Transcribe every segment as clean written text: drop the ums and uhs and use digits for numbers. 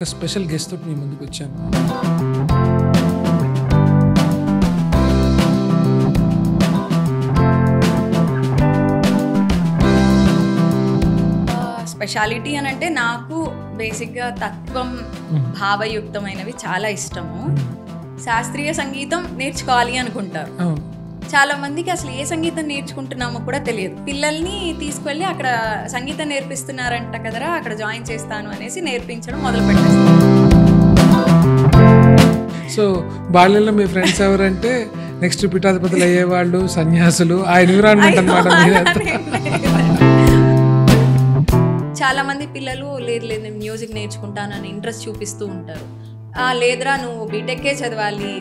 ఒక special guest తోటి మీ ముందుకు వచ్చాను. స్పెషాలిటీ అని అంటే నాకు బేసిక్గా తత్వం భావయుక్తమైనవి చాలా ఇష్టము. శాస్త్రీయ సంగీతం నేర్చుకోవాలి అనుకుంటారు. చాలా మందికి అసలు ఏ సంగీతం నేర్చుకుంటున్నామో కూడా తెలియదు. పిల్లల్ని తీసుకెళ్ళి అక్కడ సంగీతం నేర్పిస్తున్నారంట కదరా, అక్కడ జాయిన్ చేస్తాను అనేసి నేర్పించడం మొదలు పెట్టేస్తాను. సో బాల్యంలో మీ ఫ్రెండ్స్ ఎవరంటే నెక్స్ట్ పీఠాధిపతులు అయ్యేవాళ్ళు, సన్యాసులు, ఆ ఎన్విరాన్మెంట్ అన్నమాట. చాలా మంది పిల్లలు లేదు లేదు నేను మ్యూజిక్ నేర్చుకుంటానని ఇంట్రెస్ట్ చూపిస్తూ ఉంటారు. లేదురా నువ్వు బీటెక్కే చదవాలి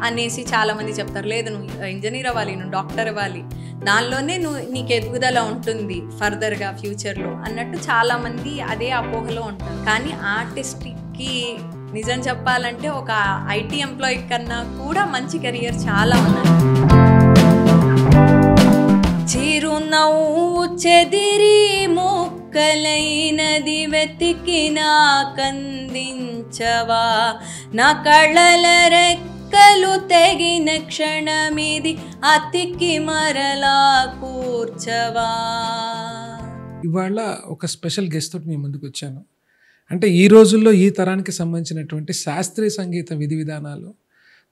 అనేసి చాలా మంది చెప్తారు. లేదు నువ్వు ఇంజనీర్ అవ్వాలి, నువ్వు డాక్టర్ అవ్వాలి, దానిలోనే నీకు ఎదుగుదల ఉంటుంది ఫర్దర్గా ఫ్యూచర్లో అన్నట్టు చాలా మంది అదే అపోహలో ఉంటారు. కానీ ఆర్టిస్ట్కి నిజం చెప్పాలంటే ఒక ఐటీ ఎంప్లాయీ కన్నా కూడా మంచి కెరియర్ చాలా ఉన్నాయి. చిరునవ్వు చెదిరి మొక్కలైనది వెతికినా కందించవా, నా కళ్ళల రెక్కలు తెగిన క్షణమిది అతికి మరలా కూర్చవా. ఇవాళ ఒక స్పెషల్ గెస్ట్ తోటి మీ ముందుకు వచ్చాను. అంటే ఈ రోజుల్లో ఈ తరానికి సంబంధించినటువంటి శాస్త్రీయ సంగీత విధి విధానాలు,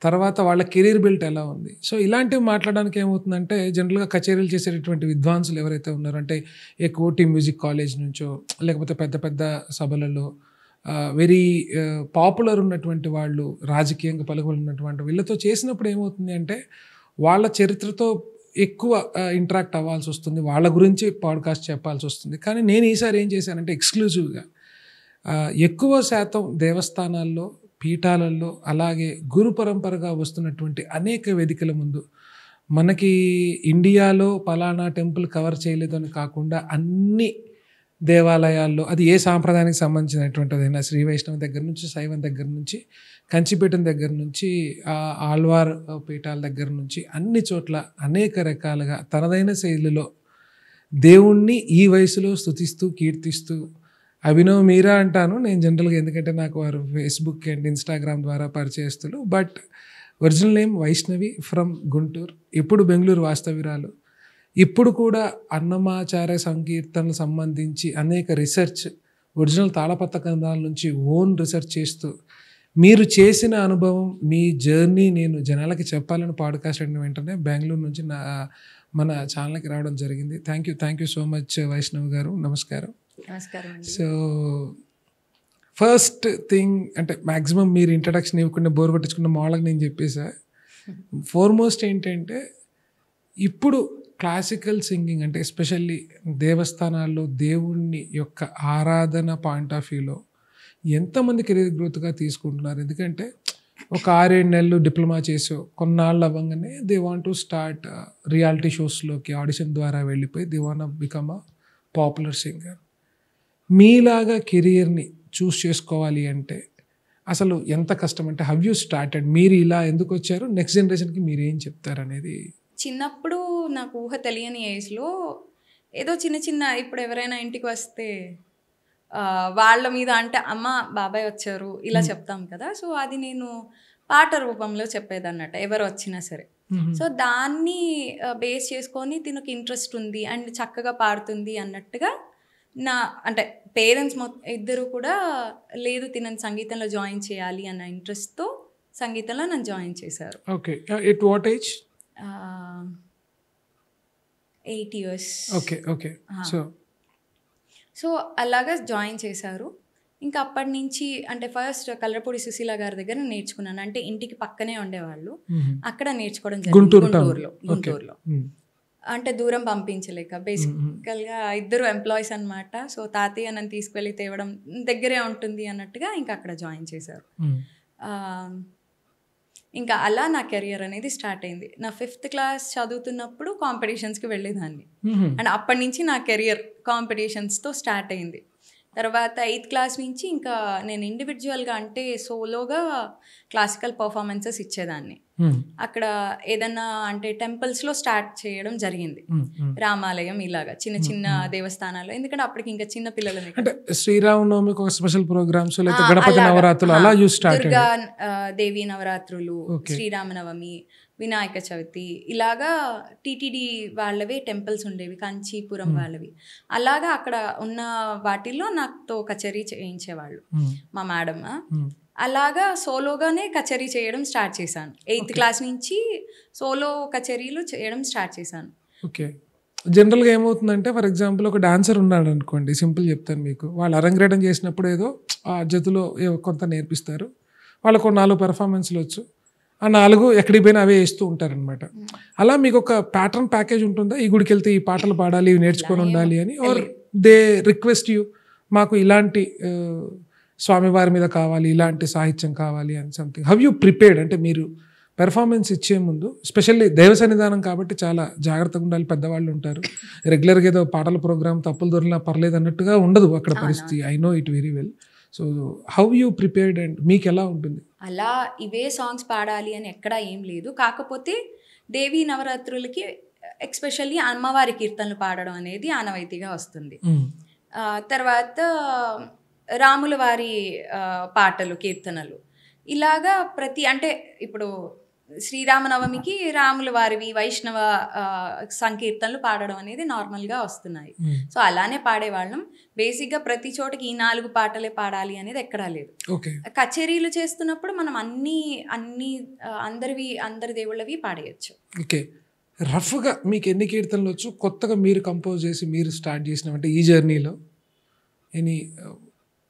తర్వాత వాళ్ళ కెరీర్ బిల్ట్ ఎలా ఉంది. సో ఇలాంటివి మాట్లాడడానికి ఏమవుతుందంటే జనరల్గా కచేరీలు చేసేటటువంటి విద్వాంసులు ఎవరైతే ఉన్నారో, అంటే ఏ కోటి మ్యూజిక్ కాలేజ్ నుంచో లేకపోతే పెద్ద పెద్ద సభలలో వెరీ పాపులర్ ఉన్నటువంటి వాళ్ళు, రాజకీయంగా పలుకుబడినటువంటి వీళ్ళతో చేసినప్పుడు ఏమవుతుంది అంటే వాళ్ళ చరిత్రతో ఎక్కువ ఇంటరాక్ట్ అవ్వాల్సి వస్తుంది, వాళ్ళ గురించి పాడ్కాస్ట్ చెప్పాల్సి వస్తుంది. కానీ నేను ఈసారి ఏం చేశానంటే ఎక్స్క్లూజివ్గా ఎక్కువ శాతం దేవస్థానాల్లో, పీఠాలలో, అలాగే గురు పరంపరగా వస్తున్నటువంటి అనేక వేదికల ముందు మనకి ఇండియాలో పలానా టెంపుల్ కవర్ చేయలేదు అని కాకుండా అన్ని దేవాలయాల్లో, అది ఏ సాంప్రదాయానికి సంబంధించినటువంటిదైనా, శ్రీ వైష్ణవ దగ్గర నుంచి, శైవం దగ్గర నుంచి, కంచిపీఠం దగ్గర నుంచి, ఆళ్వార్ పీఠాల దగ్గర నుంచి అన్ని చోట్ల అనేక రకాలుగా తనదైన శైలిలో దేవుణ్ణి ఈ వయసులో స్తుతిస్తూ కీర్తిస్తూ, అభినవ్ మీరా అంటాను నేను జనరల్గా, ఎందుకంటే నాకు వారు ఫేస్బుక్ అండ్ ఇన్స్టాగ్రామ్ ద్వారా పరిచయస్తులు. But original name Vaishnavi from Guntur, ఇప్పుడు బెంగళూరు వాస్తవ్యురాలు. ఇప్పుడు కూడా అన్నమాచార్య సంకీర్తనకు సంబంధించి అనేక రీసెర్చ్, ఒరిజినల్ తాళపత్ర గ్రంథాల నుంచి ఓన్ రీసెర్చ్ చేస్తూ మీరు చేసిన అనుభవం, మీ జర్నీ నేను జనాలకి చెప్పాలని పాడ్కాస్ట్ అయిన వెంటనే బెంగళూరు నుంచి మన ఛానల్కి రావడం జరిగింది. Thank you so much Vaishnav గారు. నమస్కారం. సో ఫస్ట్ థింగ్ అంటే మ్యాక్సిమం మీరు ఇంట్రడక్షన్ ఇవ్వకుండా బోర్ కొట్టించుకున్న మామూలుగా నేను చెప్పేసా. ఫార్మోస్ట్ ఏంటంటే ఇప్పుడు క్లాసికల్ సింగింగ్ అంటే ఎస్పెషల్లీ దేవస్థానాల్లో దేవుణ్ణి యొక్క ఆరాధన పాయింట్ ఆఫ్ వ్యూలో ఎంతమంది కెరీర్ గ్రోత్గా తీసుకుంటున్నారు. ఎందుకంటే ఒక 6-7 నెలలు డిప్లొమా చేసో కొన్నాళ్ళు అవ్వగానే they want to start reality షోస్లోకి ఆడిషన్ ద్వారా వెళ్ళిపోయి they want become a popular singer. మీలాగా కెరియర్ని చూస్ చేసుకోవాలి అంటే అసలు ఎంత కష్టం, అంటే హౌ యూ స్టార్టెడ్, మీరు ఇలా ఎందుకు వచ్చారు, నెక్స్ట్ జనరేషన్కి మీరు ఏం చెప్తారు అనేది. చిన్నప్పుడు నాకు ఊహ తెలియని ఏజ్లో ఏదో చిన్న చిన్న, ఇప్పుడు ఎవరైనా ఇంటికి వస్తే వాళ్ళ మీద అంటే అమ్మ బాబాయ్ వచ్చారు ఇలా చెప్తాం కదా, సో అది నేను పాట రూపంలో చెప్పేదన్నట్టు ఎవరు వచ్చినా సరే. సో దాన్ని బేస్ చేసుకొని తినకు ఇంట్రెస్ట్ ఉంది అండ్ చక్కగా పాడుతుంది అన్నట్టుగా నా అంటే పేరెంట్స్ ఇద్దరు కూడా లేదు తినని సంగీతంలో జాయిన్ చేయాలి అన్న ఇంట్రెస్ట్తో సంగీతంలో నన్ను జాయిన్ చేశారు. Okay, at what age? 8 years. Okay okay. So అలాగా జాయిన్ చేశారు. ఇంకా అప్పటి నుంచి అంటే ఫస్ట్ కల్లరపూడి సుశీల గారి దగ్గర నేర్చుకున్నాను. అంటే ఇంటికి పక్కనే ఉండేవాళ్ళు, అక్కడ నేర్చుకోవడం జరిగింది గుంటూరులో. అంటే దూరం పంపించలేక బేసికల్గా ఇద్దరు ఎంప్లాయీస్ అనమాట. సో తాతయ్య నన్ను తీసుకెళ్ళి తేవడం దగ్గరే ఉంటుంది అన్నట్టుగా ఇంకా అక్కడ జాయిన్ చేశారు. ఇంకా అలా నా కెరియర్ అనేది స్టార్ట్ అయింది. నా 5th class చదువుతున్నప్పుడు కాంపిటీషన్స్కి వెళ్ళేదాన్ని. అండ్ అప్పటి నుంచి నా కెరియర్ కాంపిటీషన్స్తో స్టార్ట్ అయింది. తర్వాత 8th క్లాస్ నుంచి ఇంకా నేను ఇండివిజువల్గా అంటే సోలోగా క్లాసికల్ పర్ఫార్మెన్సెస్ ఇచ్చేదాన్ని. అక్కడ ఏదన్నా అంటే టెంపుల్స్లో స్టార్ట్ చేయడం జరిగింది, రామాలయం ఇలాగా చిన్న చిన్న దేవస్థానాలు. ఎందుకంటే అప్పటికి ఇంకా చిన్న పిల్లలమే, అంటే శ్రీరామనవమికి ఒక స్పెషల్ ప్రోగ్రామ్స్, లేకపోతే గణపతి నవరాత్రులు అలా యూ స్టార్ట్, దుర్గా దేవి నవరాత్రులు, శ్రీరామనవమి, వినాయక చవితి ఇలాగా టీటీడీ వాళ్ళవి టెంపుల్స్ ఉండేవి, కంచీపురం వాళ్ళవి. అలాగా అక్కడ ఉన్న వాటిల్లో నాతో కచేరీ చేయించేవాళ్ళు మా మేడం. అలాగా సోలోగానే కచేరీ చేయడం స్టార్ట్ చేశాను. 8th క్లాస్ నుంచి సోలో కచేరీలు చేయడం స్టార్ట్ చేశాను. ఓకే. జనరల్గా ఏమవుతుందంటే, ఫర్ ఎగ్జాంపుల్ ఒక డాన్సర్ ఉన్నాడు అనుకోండి, సింపుల్ చెప్తాను మీకు, వాళ్ళు అరంగేటం చేసినప్పుడు ఏదో ఆ జతులో కొంత నేర్పిస్తారు, వాళ్ళకు 4 పెర్ఫార్మెన్స్లు వచ్చు, ఆ 4 ఎక్కడికి పోయినా అవే వేస్తూ ఉంటారనమాట. అలా మీకు ఒక ప్యాటర్న్ ప్యాకేజ్ ఉంటుందా, ఈ గుడికి వెళ్తే ఈ పాటలు పాడాలి, ఇవి నేర్చుకొని ఉండాలి అని, ఆర్ దే రిక్వెస్ట్ యూ మాకు ఇలాంటి స్వామివారి మీద కావాలి, ఇలాంటి సాహిత్యం కావాలి అని సంథింగ్? How you prepared? అంటే మీరు పెర్ఫార్మెన్స్ ఇచ్చే ముందు, స్పెషల్లీ దైవ సన్నిధానం కాబట్టి చాలా జాగ్రత్తగా ఉండాలి, పెద్దవాళ్ళు ఉంటారు, రెగ్యులర్గా ఏదో పాటల ప్రోగ్రామ్ తప్పులు దొరికినా పర్లేదు అన్నట్టుగా ఉండదు అక్కడ పరిస్థితి. I know it very well. So how you prepared and మీకు ఎలా ఉంటుంది? అలా ఇవే సాంగ్స్ పాడాలి అని ఎక్కడా ఏం లేదు. కాకపోతే దేవీ నవరాత్రులకి ఎక్స్పెషల్లీ అమ్మవారి కీర్తనలు పాడడం అనేది ఆనవాయితీగా వస్తుంది. తర్వాత రాముల వారి పాటలు, కీర్తనలు ఇలాగా ప్రతి అంటే ఇప్పుడు శ్రీరామనవమికి రాముల వారివి వైష్ణవ సంకీర్తనలు పాడడం అనేది నార్మల్గా వస్తున్నాయి. సో అలానే పాడేవాళ్ళం. బేసిక్గా ప్రతి చోటకి ఈ 4 పాటలే పాడాలి అనేది ఎక్కడా లేదు. కచేరీలు చేస్తున్నప్పుడు మనం అందరి దేవుళ్ళవి పాడేయచ్చు. ఓకే. రఫ్గా మీకు ఎన్ని కీర్తనలు వచ్చు, కొత్తగా మీరు కంపోజ్ చేసి మీరు స్టార్ట్ చేసినామంటే ఈ జర్నీలో ఎనీ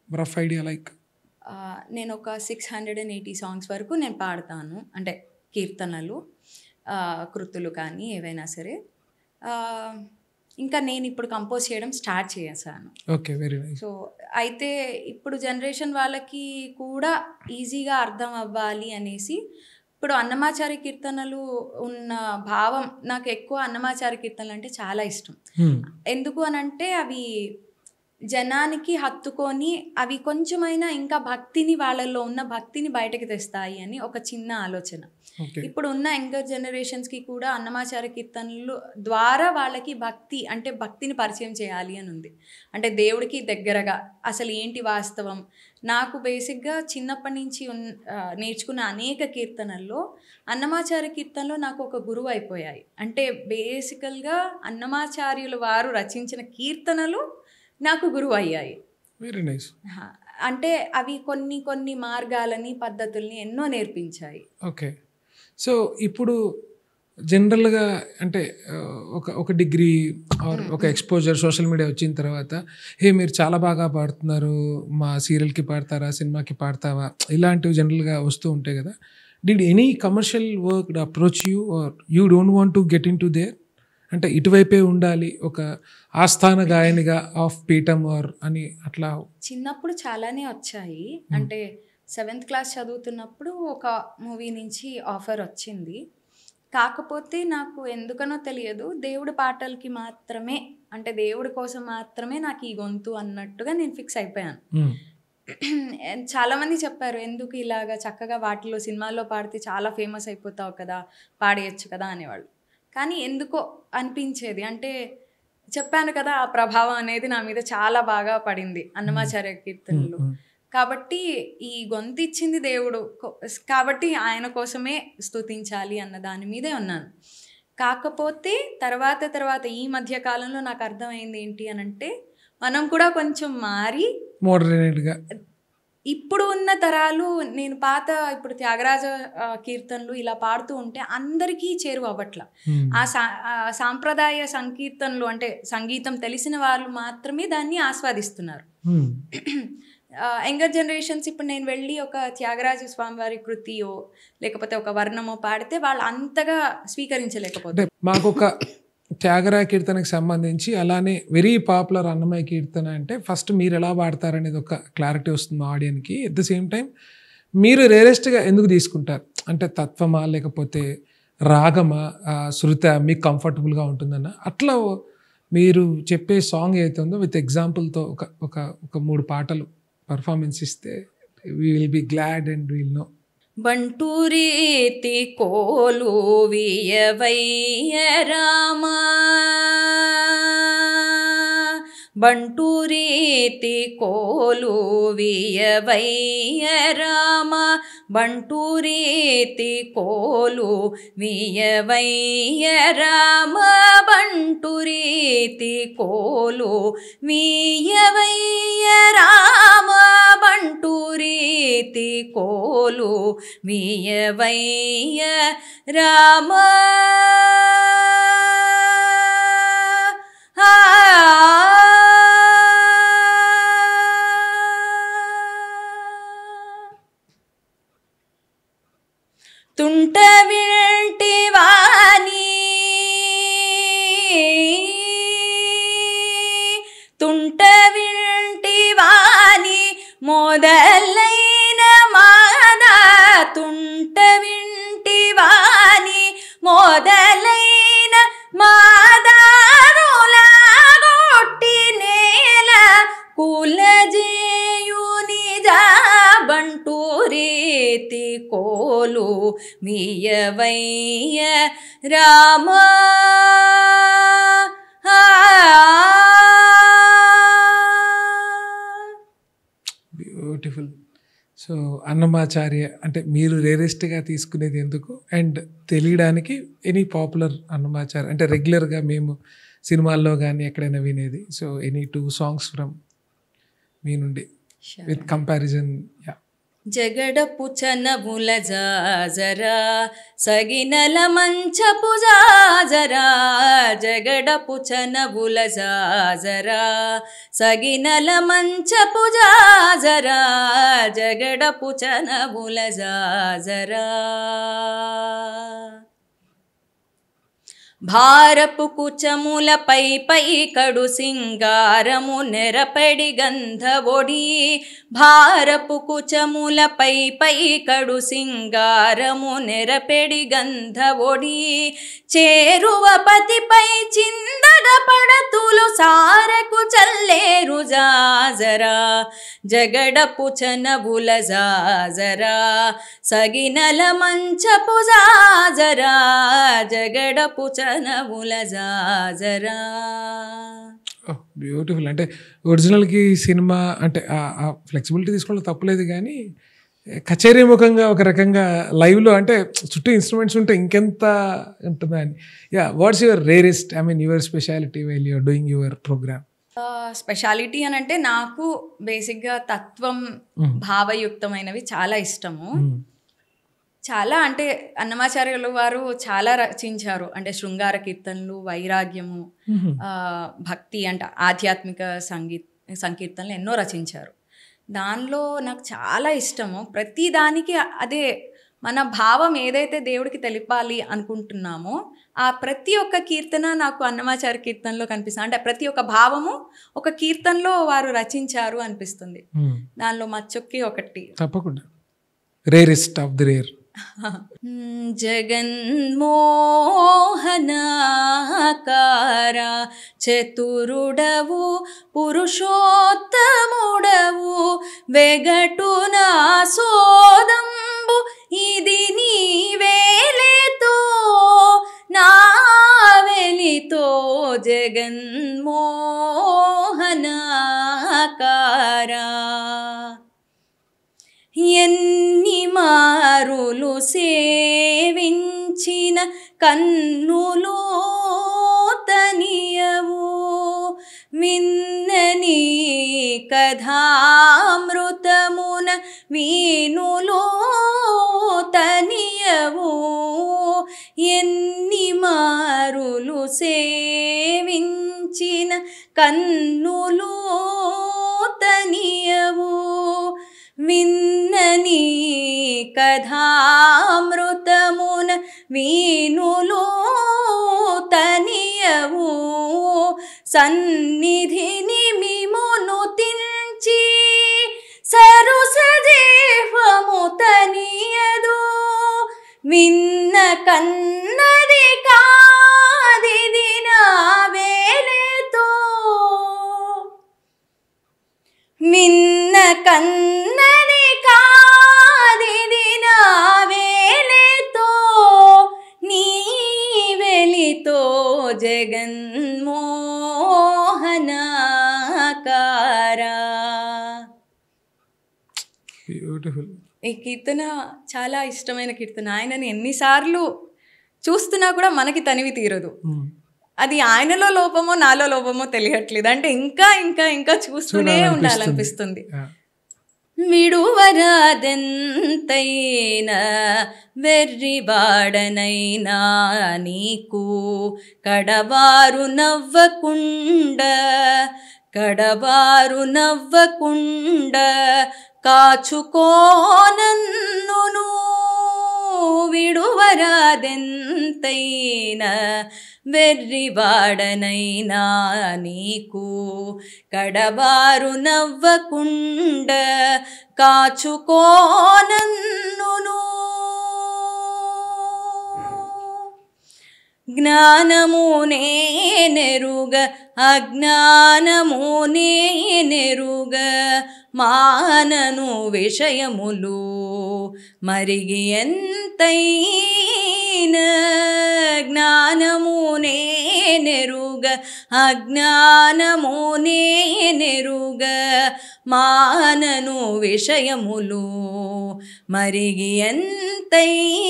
రఫ్ ఐడియా? లైక్ నేను ఒక 680 సాంగ్స్ వరకు నేను పాడతాను, అంటే కీర్తనలు, కృతులు కానీ ఏవైనా సరే. ఇంకా నేను ఇప్పుడు కంపోజ్ చేయడం స్టార్ట్ చేశాను. Okay, very nice. సో అయితే ఇప్పుడు జనరేషన్ వాళ్ళకి కూడా ఈజీగా అర్థం అవ్వాలి అనేసి ఇప్పుడు అన్నమాచారి కీర్తనలు ఉన్న భావం, నాకు ఎక్కువ అన్నమాచారి కీర్తనలు అంటే చాలా ఇష్టం. ఎందుకు అనంటే అవి జనానికి హత్తుకొని అవి కొంచెమైనా ఇంకా భక్తిని, వాళ్ళల్లో ఉన్న భక్తిని బయటకు తెస్తాయి అని ఒక చిన్న ఆలోచన. ఇప్పుడు ఉన్న యంగర్ జనరేషన్స్కి కూడా అన్నమాచార్య కీర్తనలు ద్వారా వాళ్ళకి భక్తి అంటే భక్తిని పరిచయం చేయాలి అని ఉంది. అంటే దేవుడికి దగ్గరగా అసలు ఏంటి వాస్తవం. నాకు బేసిక్గా చిన్నప్పటి నుంచి నేర్చుకున్న అనేక కీర్తనల్లో అన్నమాచార్య కీర్తనలో నాకు ఒక గురువు అయిపోయాయి. అంటే బేసికల్గా అన్నమాచార్యుల వారు రచించిన కీర్తనలు నాకు గురువు అయ్యాయి. Very nice. అంటే అవి కొన్ని మార్గాలని, పద్ధతుల్ని ఎన్నో నేర్పించాయి. ఓకే. సో ఇప్పుడు జనరల్గా అంటే ఒక డిగ్రీ ఆర్ ఒక ఎక్స్పోజర్ సోషల్ మీడియా వచ్చిన తర్వాత, మీరు చాలా బాగా పాడుతున్నారు, మా సీరియల్కి పాడతారా, సినిమాకి పాడతావా, ఇలాంటివి జనరల్గా వస్తూ ఉంటాయి కదా. Did any commercial work approach you or you don't want to get into there? అంటే ఇటువైపే ఉండాలి, ఒక ఆస్థాన గాయనిగా ఆఫ్ పీఠం ఆర్ అని అట్లా? చిన్నప్పుడు చాలానే వచ్చాయి. అంటే 7th క్లాస్ చదువుతున్నప్పుడు ఒక మూవీ నుంచి ఆఫర్ వచ్చింది. కాకపోతే నాకు ఎందుకనో తెలియదు, దేవుడి పాటలకి మాత్రమే, అంటే దేవుడి కోసం మాత్రమే నాకు ఈ గొంతు అన్నట్టుగా నేను ఫిక్స్ అయిపోయాను. చాలామంది చెప్పారు, ఎందుకు ఇలాగా చక్కగా వాటిలో సినిమాల్లో పాడితే చాలా ఫేమస్ అయిపోతావు కదా, పాడేయచ్చు కదా అనేవాళ్ళు. కానీ ఎందుకో అనిపించేది, అంటే చెప్పాను కదా, ఆ ప్రభావం అనేది నా మీద చాలా బాగా పడింది అన్నమాచార్య కీర్తనలు. కాబట్టి ఈ గొంతు ఇచ్చింది దేవుడు కాబట్టి ఆయన కోసమే స్తుతించాలి అన్న దాని మీదే ఉన్నాను. కాకపోతే తర్వాత ఈ మధ్య కాలంలో నాకు అర్థమైంది ఏంటి అనంటే, మనం కూడా కొంచెం మారి మోడర్న్గా ఇప్పుడు ఉన్న తరాలు, నేను ఇప్పుడు త్యాగరాజ కీర్తనలు ఇలా పాడుతూ ఉంటే అందరికీ చేరువ అవ్వట్ల. ఆ సాంప్రదాయ సంకీర్తనలు అంటే సంగీతం తెలిసిన వాళ్ళు మాత్రమే దాన్ని ఆస్వాదిస్తున్నారు. యంగర్ జనరేషన్స్ ఇప్పుడు నేను వెళ్ళి ఒక త్యాగరాజ స్వామివారి కృతియో లేకపోతే ఒక వర్ణమో పాడితే వాళ్ళు అంతగా స్వీకరించలేకపోతే, మాకు ఒక త్యాగరాయ కీర్తనకి సంబంధించి అలానే వెరీ పాపులర్ అన్నమయ్య కీర్తన అంటే ఫస్ట్ మీరు ఎలా పాడతారనేది ఒక క్లారిటీ వస్తుంది ఆడియన్కి. ఎట్ ద సేమ్ టైం మీరు రేరెస్ట్గా ఎందుకు తీసుకుంటారు, అంటే తత్వమా లేకపోతే రాగమా, శృత మీకు కంఫర్టబుల్గా ఉంటుందన్న, అట్లా మీరు చెప్పే సాంగ్ ఏదైతే ఉందో విత్ ఎగ్జాంపుల్తో ఒక ఒక ఒక 3 పాటలు పర్ఫార్మెన్స్ ఇస్తే we will be glad and will know. బంటూరీతి కోలు వియవయ్య రామ, బంటూరీతి కోలు వియవయ్య రామ, బంటూరీతి కోలు వియవయ్య రామ, బంటూరీతి కోలు వియవయ్య రామ, బంటూరీతి కోలు వియవయ్య రామ. తుంట వింటి వాణి, తుంట వింటి వాణి మొదలైన మాద, తుంట వింటి వాణి మొదలైన మాదారులాగొట్టి నేల కులజేయుని బంటూరీతి కోలు వియవయ్య రామ. బ్యూటిఫుల్. సో అన్నమాచార్య అంటే మీరు రేరెస్ట్గా తీసుకునేది ఎందుకు, అండ్ తెలియడానికి ఎనీ పాపులర్ అన్నమాచార్య అంటే రెగ్యులర్గా మేము సినిమాల్లో కానీ ఎక్కడైనా వినేది. సో ఎనీ 2 songs ఫ్రమ్ మీ నుండి విత్ కంపారిజన్. యా. జగడపు చనబుల జాజరా, సగినల మంచపు జాజరా, జగడపు చనబుల జాజరా, సగినల మంచపు జాజరా, జగడపు చనబుల జాజరా. భారపు కుచములపై పై కడు సింగారము నెరపెడి గంధవొడి, భారపు కుచములపై పై కడు సింగారము నెరపెడి గంధవొడి, చేరువ పతిపై చిందగ పడతులు సారకు చల్లేరు జాజరా, జగడపు చనబుల జాజరా, సగినల మంచపు జాజరా, జగడపు చనబుల జాజరా. బ్యూటిఫుల్. అంటే ఒరిజినల్కి సినిమా అంటే ఆ ఫ్లెక్సిబిలిటీ తీసుకోవడం తప్పులేదు, కానీ కచేరీ ముఖంగా ఒక రకంగా లైవ్లో అంటే చుట్టూ ఇన్స్ట్రుమెంట్స్ ఉంటే ఇంకెంత ఉంటుందా అని. Yeah, what's your rarest, I mean your speciality while you're doing your programme? Speciality అని అంటే నాకు బేసిక్గా తత్వం భావయుక్తమైనవి చాలా ఇష్టము. చాలా అంటే అన్నమాచార్యులు వారు చాలా రచించారు. అంటే శృంగార కీర్తనలు, వైరాగ్యము, భక్తి అంటే ఆధ్యాత్మిక సంకీర్తనలు ఎన్నో రచించారు. దానిలో నాకు చాలా ఇష్టము. ప్రతి దానికి అదే మన భావం ఏదైతే దేవుడికి తెలిపాలి అనుకుంటున్నామో ఆ ప్రతి ఒక్క కీర్తన నాకు అన్నమాచార్య కీర్తనలో కనిపిస్తుంది. అంటే ప్రతి ఒక్క భావము ఒక కీర్తనలో వారు రచించారు అనిపిస్తుంది. దానిలో మచ్చొక్కి ఒకటి తప్పకుండా రేరెస్ట్ ఆఫ్ ది రేర్. జగన్మోహనాకార చతురుడవు పురుషోత్తముడవు వెగటునా సోదంబు ఇది నీవేలితో నావెలితో జగన్మోహనాకార ఎన్ని మారులు సేవించిన కన్నులు తనియవు విన్నని కథామృతమున వీనులు తనియవు ఎన్ని మారులు సేవించిన కన్నులు తనియవు విన్నని కథామృతమున వీనులు తనియవు సన్నిధిని మిమును తించి సరుసజీవము తనియదు విన్న కన్నది కాదిది నా వేలే ఈ కీర్తన చాలా ఇష్టమైన కీర్తన. ఆయనని ఎన్నిసార్లు చూస్తున్నా కూడా మనకి తనివి తీరదు. అది ఆయనలో లోపమో నాలో లోపమో తెలియట్లేదు. అంటే ఇంకా ఇంకా ఇంకా చూస్తూనే ఉండాలనిపిస్తుంది. విడువరాదెంతైనా వెర్రివాడనైనా నీకు కడవారు నవ్వకుండా కాచుకోనన్నును. విడువరాదెంతైనా వెర్రివాడనైనా నీకు కడవారు నవ్వకుండా కాచుకోనన్నును. జ్ఞానము నేనెరుగ అజ్ఞానము నేనెరుగ మానను విషయములు మరిగి ఎంతైనా. జ్ఞానము నేనెరుగ అజ్ఞానము నేనెరుగ మానను విషయములు మరిగి ఎంతైనా.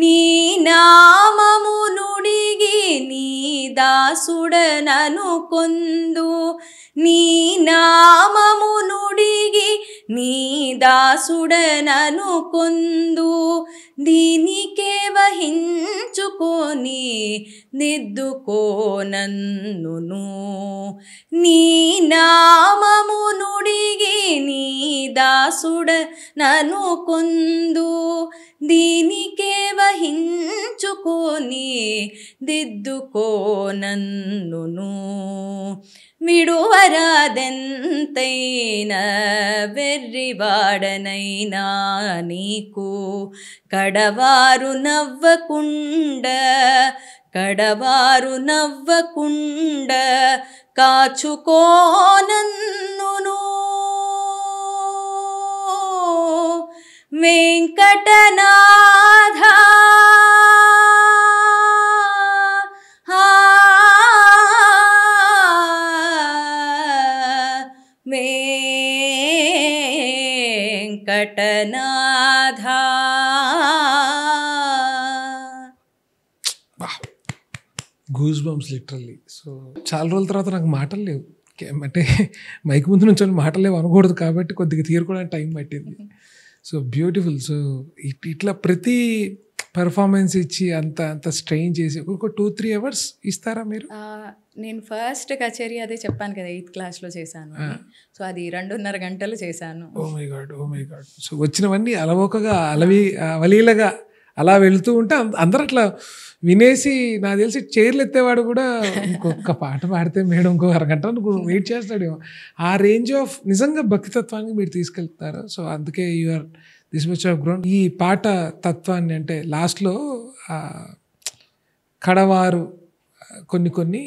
నీ నామము నుడిగి నీ దాసుడనను కొందు. నీ నామము నుడిగి నీ దాసుడనను కొందు. దీనికే వహించుకొని దిద్దుకోనన్నును. నీ నామము నుడిగి నీ దాసుడనను కొందు. దీనికే వహించుకొని దిద్దుకోనన్నును. విడువరాదెంతైనా వెర్రివాడనైనా నీకు కడవారు నవ్వకుండా కాచుకోనన్నును. Venkatanatha Venkatanatha. Goosebumps literally. So చాలా రోజుల తర్వాత నాకు మాటలు లేవు, అంటే మైక్ ముందు నుంచి మాటలు లేవు అనకూడదు కాబట్టి కొద్దిగా తీరుకోవడానికి టైం పట్టింది. So beautiful. సో ఇట్లా ప్రతి పెర్ఫార్మెన్స్ ఇచ్చి అంత స్ట్రెయిన్ చేసి ఒక 2-3 hours ఇస్తారా మీరు? నేను ఫస్ట్ కచేరీ అదే చెప్పాను కదా, 8th classలో చేశాను. సో అది 2.5 గంటలు చేశాను. Oh my God. సో వచ్చినవన్నీ అలవోకగా అవలీలగా అలా వెళుతూ ఉంటే అందరూ అట్లా వినేసి, నాకు తెలిసి చైర్లు ఎత్తేవాడు కూడా ఇంకొక పాట పాడితే మేడం ఇంకో అరగంట వెయిట్ చేస్తాడు. ఆ రేంజ్ ఆఫ్ నిజంగా భక్తితత్వానికి మీరు తీసుకెళ్తారు. సో అందుకే you're this much off ground. ఈ పాట తత్వాన్ని అంటే లాస్ట్లో కడవారు కొన్ని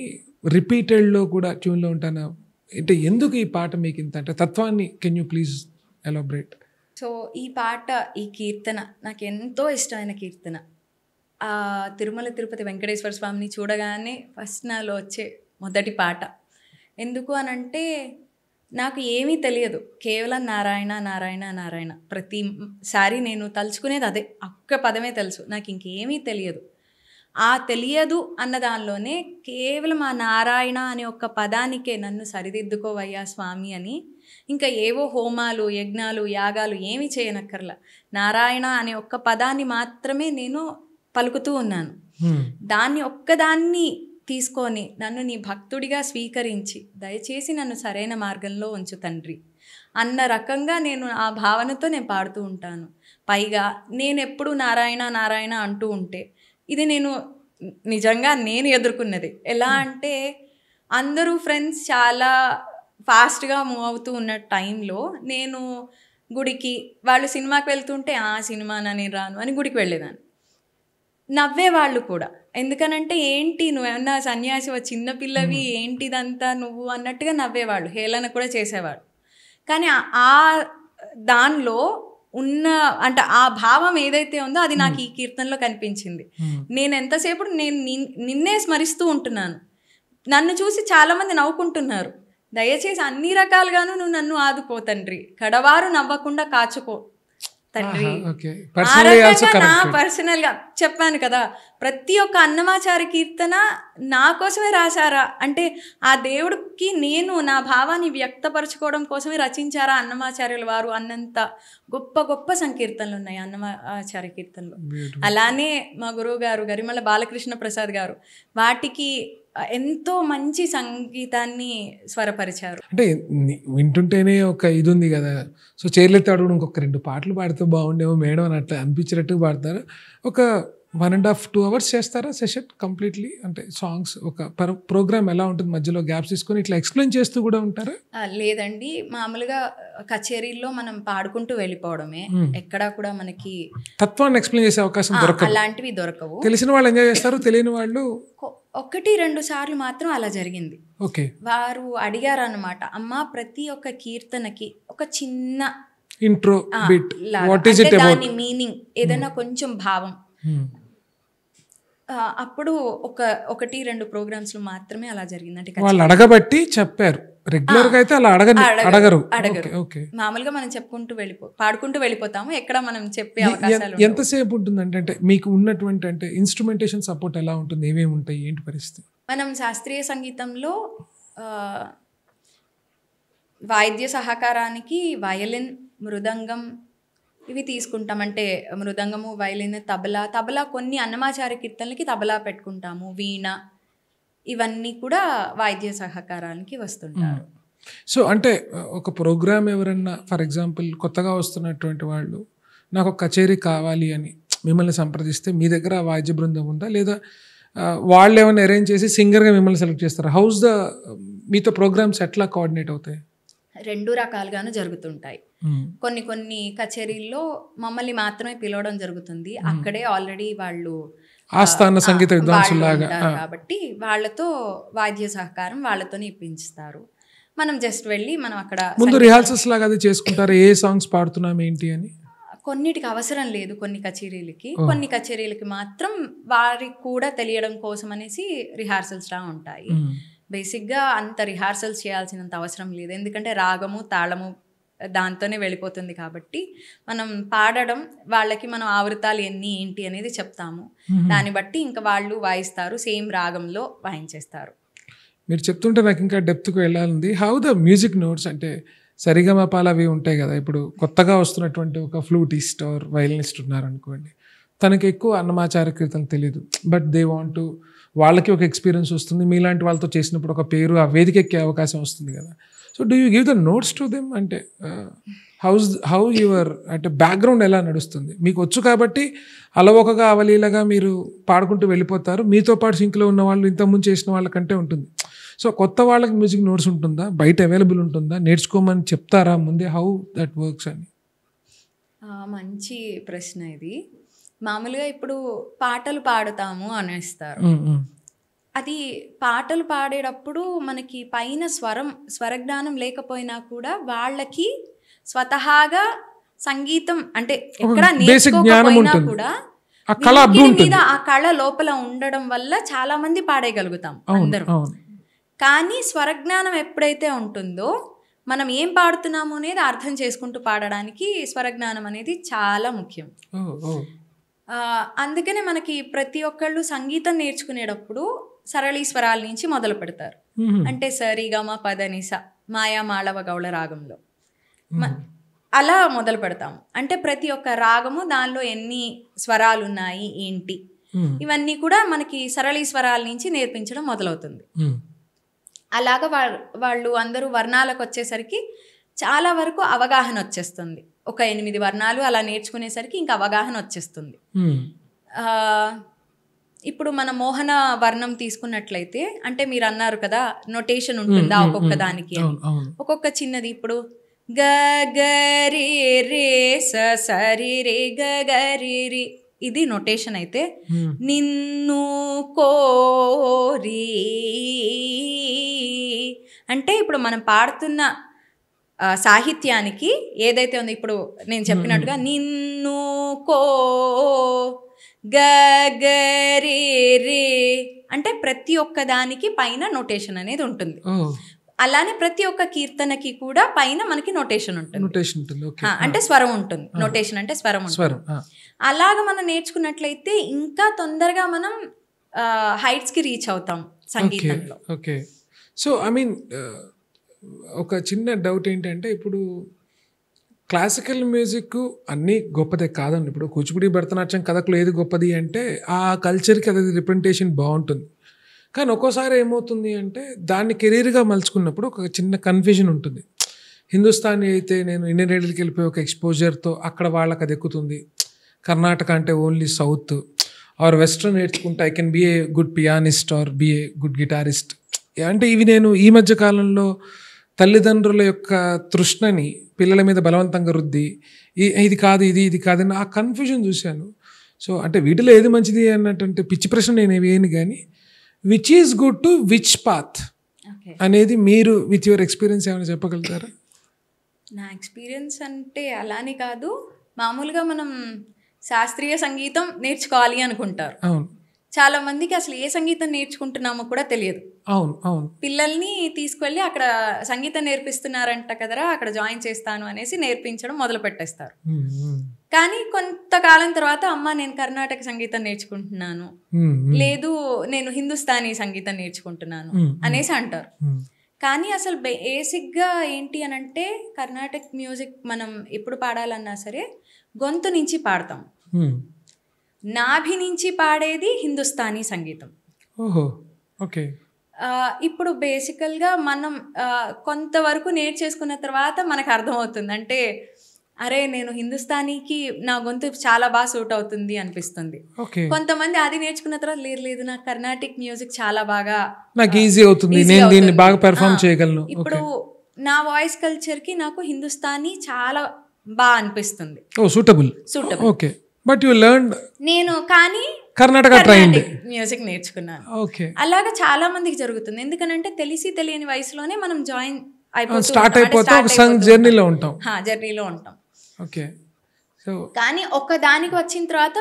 రిపీటెడ్లో కూడా ట్యూన్లో ఉంటాను. అంటే ఎందుకు ఈ పాట మీకు ఇంత అంటే తత్వాన్ని can you please elaborate? So ఈ పాట, ఈ కీర్తన నాకు ఎంతో ఇష్టమైన కీర్తన. తిరుమల తిరుపతి వెంకటేశ్వర స్వామిని చూడగానే ఫస్ట్ నాలో వచ్చే మొదటి పాట. ఎందుకు అనంటే నాకు ఏమీ తెలియదు, కేవలం నారాయణ నారాయణ నారాయణ. ప్రతిసారి నేను తలుచుకునేది అదే, ఒక్క పదమే తెలుసు, నాకు ఇంకేమీ తెలియదు. ఆ తెలియదు అన్న దానిలోనే కేవలం ఆ నారాయణ అనే ఒక్క పదానికే నన్ను సరిదిద్దుకోవయ్యా స్వామి అని, ఇంకా ఏవో హోమాలు యజ్ఞాలు యాగాలు ఏమీ చేయనక్కర్లా, నారాయణ అనే ఒక్క పదాన్ని మాత్రమే నేను పలుకుతూ ఉన్నాను. దాన్ని ఒక్కదాన్ని తీసుకొని నన్ను నీ భక్తుడిగా స్వీకరించి దయచేసి నన్ను సరైన మార్గంలో ఉంచు తండ్రి అన్న రకంగా నేను ఆ భావనతో నేను పాడుతూ ఉంటాను. పైగా నేను ఎప్పుడు నారాయణ నారాయణ అంటూ ఉంటే ఇది నిజంగా నేను ఎదుర్కొన్నది. ఎలా అంటే అందరూ ఫ్రెండ్స్ చాలా ఫాస్ట్గా మూవ్ అవుతూ ఉన్న టైంలో నేను గుడికి, వాళ్ళు సినిమాకి వెళ్తుంటే ఆ సినిమానా నేను రాను అని గుడికి వెళ్ళేదాన్ని. నవ్వేవాళ్ళు కూడా, ఎందుకనంటే ఏంటి నువ్వేమన్నా సన్యాసి చిన్నపిల్లవి ఏంటిదంతా నువ్వు అన్నట్టుగా నవ్వేవాళ్ళు, హేళన కూడా చేసేవాళ్ళు. కానీ ఆ దానిలో ఉన్న అంటే ఆ భావం ఏదైతే ఉందో అది నాకు ఈ కీర్తనలో కనిపించింది. నేను ఎంతసేపు నేను నిన్నే స్మరిస్తూ ఉంటున్నాను, నన్ను చూసి చాలామంది నవ్వుకుంటున్నారు, దయచేసి అన్ని రకాలుగాను నువ్వు నన్ను ఆదుకో తండ్రి, కడవారు నవ్వకుండా కాచుకో తండ్రి. ఆ రకంగా నా పర్సనల్ గా చెప్పాను కదా, ప్రతి ఒక్క అన్నమాచార్య కీర్తన నా కోసమే రాశారా అంటే ఆ దేవుడికి నేను నా భావాన్ని వ్యక్తపరచుకోవడం కోసమే రచించారా అన్నమాచార్యుల వారు అన్నంత గొప్ప గొప్ప సంకీర్తనలు ఉన్నాయి అన్నమాచార్య కీర్తనలు. అలానే మా గురువు గారు గరిమల బాలకృష్ణ ప్రసాద్ గారు వాటికి ఎంతో మంచి సంగీతాన్ని స్వరపరిచారు. అంటే వింటుంటేనే ఒక ఇది ఉంది కదా, సో చేర్లెత్తి అడుగు ఇంకొక 2 పాటలు పాడితే బాగుండేమో మేడం అని అట్లా అనిపించినట్టు పాడతారు. ఒక 1.5-2 hours చేస్తారా సెషన్ కంప్లీట్లీ? అంటే సాంగ్స్ ఒక ప్రోగ్రామ్ ఎలా ఉంటుంది, మధ్యలో గ్యాప్స్ తీసుకొని ఇట్లా ఎక్స్ప్లెయిన్ చేస్తూ కూడా ఉంటారా? లేదండి, మామూలుగా కచేరీల్లో మనం పాడుకుంటూ వెళ్ళిపోవడమే, ఎక్కడా కూడా మనకి తత్వాన్ని ఎక్స్ప్లెయిన్ చేసే అవకాశం దొరకదు, అలాంటివి దొరకవు. తెలిసిన వాళ్ళు ఎంజాయ్ చేస్తారు, తెలియని వాళ్ళు 1-2 సార్లు మాత్రం అలా జరిగింది. ఓకే, వారు అడిగారు అన్నమాట, అమ్మ ప్రతి ఒక్క కీర్తనకి ఒక చిన్న intro bit, what is it about, దాని మీనింగ్ ఏదైనా కొంచెం భావం. అప్పుడు 1-2 ప్రోగ్రామ్స్ లో మాత్రమే అలా జరిగింది. అంటే వాళ్ళు అడగబట్టి చెప్పారు, రెగ్యులర్ గా అయితే అలా అడగరు. మామూలుగా మనం చెప్పుకుంటూ పాడుకుంటూ వెళ్ళిపోతాము, ఎక్కడ మనం చెప్పే అవకాశాలు. ఎంతసేపు ఉంటుందంటే అంటే మీకు ఉన్నటువంటి అంటే ఇన్స్ట్రుమెంటేషన్ సపోర్ట్ ఎలా ఉంటుంది, ఏమేమి ఉంటాయి, ఏంటి పరిస్థితి? మనం శాస్త్రీయ సంగీతంలో వాయిద్య సహకారానికి వయలిన్, మృదంగం ఇవి తీసుకుంటాం. అంటే మృదంగము, వయలిన్, తబలా కొన్ని అన్నమాచార్య కీర్తనలకి తబలా పెట్టుకుంటాము, వీణ, ఇవన్నీ కూడా వాయిద్య సహకారానికి వస్తుంటారు. సో అంటే ఒక ప్రోగ్రామ్ ఎవరన్నా ఫర్ ఎగ్జాంపుల్ కొత్తగా వస్తున్నటువంటి వాళ్ళు నాకు ఒక కచేరీ కావాలి అని మిమ్మల్ని సంప్రదిస్తే మీ దగ్గర వాయిద్య బృందం ఉందా, లేదా వాళ్ళు ఏమైనా అరేంజ్ చేసి సింగర్గా మిమ్మల్ని సెలెక్ట్ చేస్తారా? హౌస్ ద మీతో ప్రోగ్రామ్స్ ఎట్లా కోఆర్డినేట్ అవుతాయి? 2 రకాలుగాను జరుగుతుంటాయి. కొన్ని కచేరీల్లో మమ్మల్ని మాత్రమే పిలవడం జరుగుతుంది, అక్కడే ఆల్రెడీ వాళ్ళు ఆస్థాన సంగీత విద్వాంసులాగా కాబట్టి వాళ్ళతో వాద్య సహకారం వాళ్ళతోనే ఇప్పించుతారు. మనం జస్ట్ వెళ్ళి మనం అక్కడ ముందు రిహార్సల్స్ లాగా అది చేసుకుంటారు, ఏ సాంగ్స్ పాడుతున్నాం ఏంటి అని. కొన్నిటికి అవసరం లేదు, కొన్ని కచేరీలకి మాత్రం వారికి కూడా తెలియడం కోసం అనేసి రిహార్సల్స్ రా ఉంటాయి. బేసిక్గా అంత రిహార్సల్స్ చేయాల్సినంత అవసరం లేదు, ఎందుకంటే రాగము తాళము దాంతోనే వెళ్ళిపోతుంది కాబట్టి మనం పాడడం వాళ్ళకి మనం ఆవృతాలు ఎన్ని ఏంటి అనేది చెప్తాము, దాన్ని బట్టి ఇంకా వాళ్ళు వాయిస్తారు, సేమ్ రాగంలో వాయించేస్తారు. మీరు చెప్తుంటే నాకు ఇంకా డెప్త్కి వెళ్ళాలంది. హౌ ద మ్యూజిక్ నోట్స్ అంటే సరిగమపాలు అవి ఉంటాయి కదా, ఇప్పుడు కొత్తగా వస్తున్నటువంటి ఒక ఫ్లూటిస్ట్ ఆర్ వయలినిస్ట్ ఉన్నారనుకోండి, తనకి ఎక్కువ అన్నమాచార్య కీర్తనలు తెలియదు, బట్ దే వాంట్ వాళ్ళకి ఒక ఎక్స్పీరియన్స్ వస్తుంది, మీలాంటి వాళ్ళతో చేసినప్పుడు ఒక పేరు ఆ వేదిక ఎక్కే అవకాశం వస్తుంది కదా. So do you give the notes to them? అంటే హౌ యువర్ అంటే బ్యాక్గ్రౌండ్ ఎలా నడుస్తుంది? మీకు వచ్చు కాబట్టి అలవోకగా అవలీలగా మీరు పాడుకుంటూ వెళ్ళిపోతారు, మీతో పాటు సింక్లో ఉన్న వాళ్ళు ఇంతకుముందు చేసిన వాళ్ళకంటే ఉంటుంది. సో కొత్త వాళ్ళకి మ్యూజిక్ నోట్స్ ఉంటుందా, బయట అవైలబుల్ ఉంటుందా, నేర్చుకోమని చెప్తారా ముందే, హౌ దట్ వర్క్స్ అని? మంచి ప్రశ్న ఇది. మామూలుగా ఇప్పుడు పాటలు పాడుతాము అనేస్తారు, అది పాటలు పాడేటప్పుడు మనకి పైన స్వరజ్ఞానం లేకపోయినా కూడా వాళ్ళకి స్వతహాగా సంగీతం అంటే ఎక్కడ నేర్చుకోకపోయినా కూడా మీద ఆ కళ లోపల ఉండడం వల్ల చాలా మంది పాడేయగలుగుతాం అందరం. కానీ స్వరజ్ఞానం ఎప్పుడైతే ఉంటుందో మనం ఏం పాడుతున్నాము అనేది అర్థం చేసుకుంటూ పాడడానికి స్వరజ్ఞానం అనేది చాలా ముఖ్యం. అందుకనే మనకి ప్రతి ఒక్కళ్ళు సంగీతం నేర్చుకునేటప్పుడు సరళీ స్వరాల నుంచి మొదలు పెడతారు. అంటే సరిగమ పదనిస మాయా మాళవ గౌళ రాగంలో అలా మొదలు పెడతాము. అంటే ప్రతి ఒక్క రాగము దానిలో ఎన్ని స్వరాలు ఉన్నాయి ఏంటి ఇవన్నీ కూడా మనకి సరళీ స్వరాల నుంచి నేర్పించడం మొదలవుతుంది. అలాగా వాళ్ళు అందరూ వర్ణాలకు వచ్చేసరికి చాలా వరకు అవగాహన వచ్చేస్తుంది. ఒక 8 వర్ణాలు అలా నేర్చుకునేసరికి ఇంకా అవగాహన వచ్చేస్తుంది. ఇప్పుడు మన మోహన వర్ణం తీసుకున్నట్లయితే అంటే మీరు అన్నారు కదా నొటేషన్ ఉంటుందా ఒక్కొక్క దానికి అని. ఒక్కొక్క చిన్నది ఇప్పుడు గ గరి రే సరి రే గరి రే ఇది నొటేషన్ అయితే, నిన్ను కోరి అంటే ఇప్పుడు మనం పాడుతున్న సాహిత్యానికి ఏదైతే ఉందో ఇప్పుడు నేను చెప్పినట్టుగా నిన్ను కో గరి రే అంటే ప్రతి ఒక్క దానికి పైన నొటేషన్ అనేది ఉంటుంది. అలానే ప్రతి ఒక్క కీర్తనకి కూడా పైన మనకి నొటేషన్ ఉంటుంది. నొటేషన్ ఉంటుంది. ఓకే. అంటే స్వరం ఉంటుంది. నొటేషన్ అంటే స్వరం ఉంటుంది. స్వరం. అలాగ మనం నేర్చుకున్నట్లయితే ఇంకా తొందరగా మనం హైట్స్ కి రీచ్ అవుతాం సంగీతంలో. ఓకే. సో ఐ మీన్ ఒక చిన్న డౌట్ ఏంటంటే, ఇప్పుడు క్లాసికల్ మ్యూజిక్ అన్నీ గొప్పదే కాదండి. ఇప్పుడు కూచిపూడి, భరతనాట్యం, కథకులు ఏది గొప్పది అంటే ఆ కల్చర్కి అది రిప్రజెంటేషన్ బాగుంటుంది. కానీ ఒక్కోసారి ఏమవుతుంది అంటే దాన్ని కెరీర్గా మలుచుకున్నప్పుడు ఒక చిన్న కన్ఫ్యూజన్ ఉంటుంది. హిందుస్థానీ అయితే నేను ఇండియన్ ఐడల్కి వెళ్ళిపోయి ఒక ఎక్స్పోజర్తో అక్కడ వాళ్ళకి అది ఎక్కుతుంది. కర్ణాటక అంటే ఓన్లీ సౌత్ ఆర్ వెస్ట్రన్ నేర్చుకుంటే I can be a good pianist or be a good guitarist. అంటే ఇవి నేను ఈ మధ్య కాలంలో తల్లిదండ్రుల యొక్క తృష్ణని పిల్లల మీద బలవంతంగా రుద్ది ఇది కాదు ఇది కాదని ఆ కన్ఫ్యూజన్ చూశాను. సో అంటే వీటిలో ఏది మంచిది అన్నటువంటి పిచ్చి ప్రశ్న నేను వేయను, కానీ which is good to which path అనేది మీరు విత్ యువర్ ఎక్స్పీరియన్స్ ఏమైనా చెప్పగలుగుతారా? నా ఎక్స్పీరియన్స్ అంటే అలానే కాదు, మామూలుగా మనం శాస్త్రీయ సంగీతం నేర్చుకోవాలి అనుకుంటారు. అవును. చాలా మందికి అసలు ఏ సంగీతం నేర్చుకుంటున్నామో కూడా తెలియదు. అవును. పిల్లల్ని తీసుకెళ్ళి అక్కడ సంగీతం నేర్పిస్తున్నారంట కదరా, అక్కడ జాయిన్ చేస్తాను అనేసి నేర్పించడం మొదలు పెట్టేస్తారు. కానీ కొంతకాలం తర్వాత అమ్మ నేను కర్ణాటక సంగీతం నేర్చుకుంటున్నాను, లేదు నేను హిందుస్థానీ సంగీతం నేర్చుకుంటున్నాను అనేసి అంటారు. కానీ అసలు బేసిక్గా ఏంటి అని అంటే కర్ణాటక మ్యూజిక్ మనం ఎప్పుడు పాడాలన్నా సరే గొంతు నుంచి పాడతాం, నాభి నుంచి పాడేది హిందుస్థానీ సంగీతం. ఓహో, ఓకే. ఇప్పుడు బేసికల్గా మనం కొంతవరకు నేర్చేసుకున్న తర్వాత మనకు అర్థమవుతుంది, అంటే అరే నేను హిందుస్థానీకి నా గొంతు చాలా బాగా సూట్ అవుతుంది అనిపిస్తుంది. కొంతమంది అది నేర్చుకున్న తర్వాత లేదు నాకు కర్ణాటిక్ మ్యూజిక్ చాలా బాగా నాకు ఈజీ అవుతుంది, నేను దీన్ని బాగా పెర్ఫార్మ్ చేయగలను. ఇప్పుడు నా వాయిస్ కల్చర్కి నాకు హిందుస్థానీ చాలా బాగా అనిపిస్తుంది. Oh suitable. Okay. But you learned. నేను కానీ కర్ణాటక మ్యూజిక్ నేర్చుకున్నాను. అలాగా చాలా మందికి జరుగుతుంది, ఎందుకనంటే తెలిసి తెలియని వయసులోనే మనం జాయిన్ జర్నీలో ఉంటాం. ఓకే. కానీ ఒకదానికి వచ్చిన తర్వాత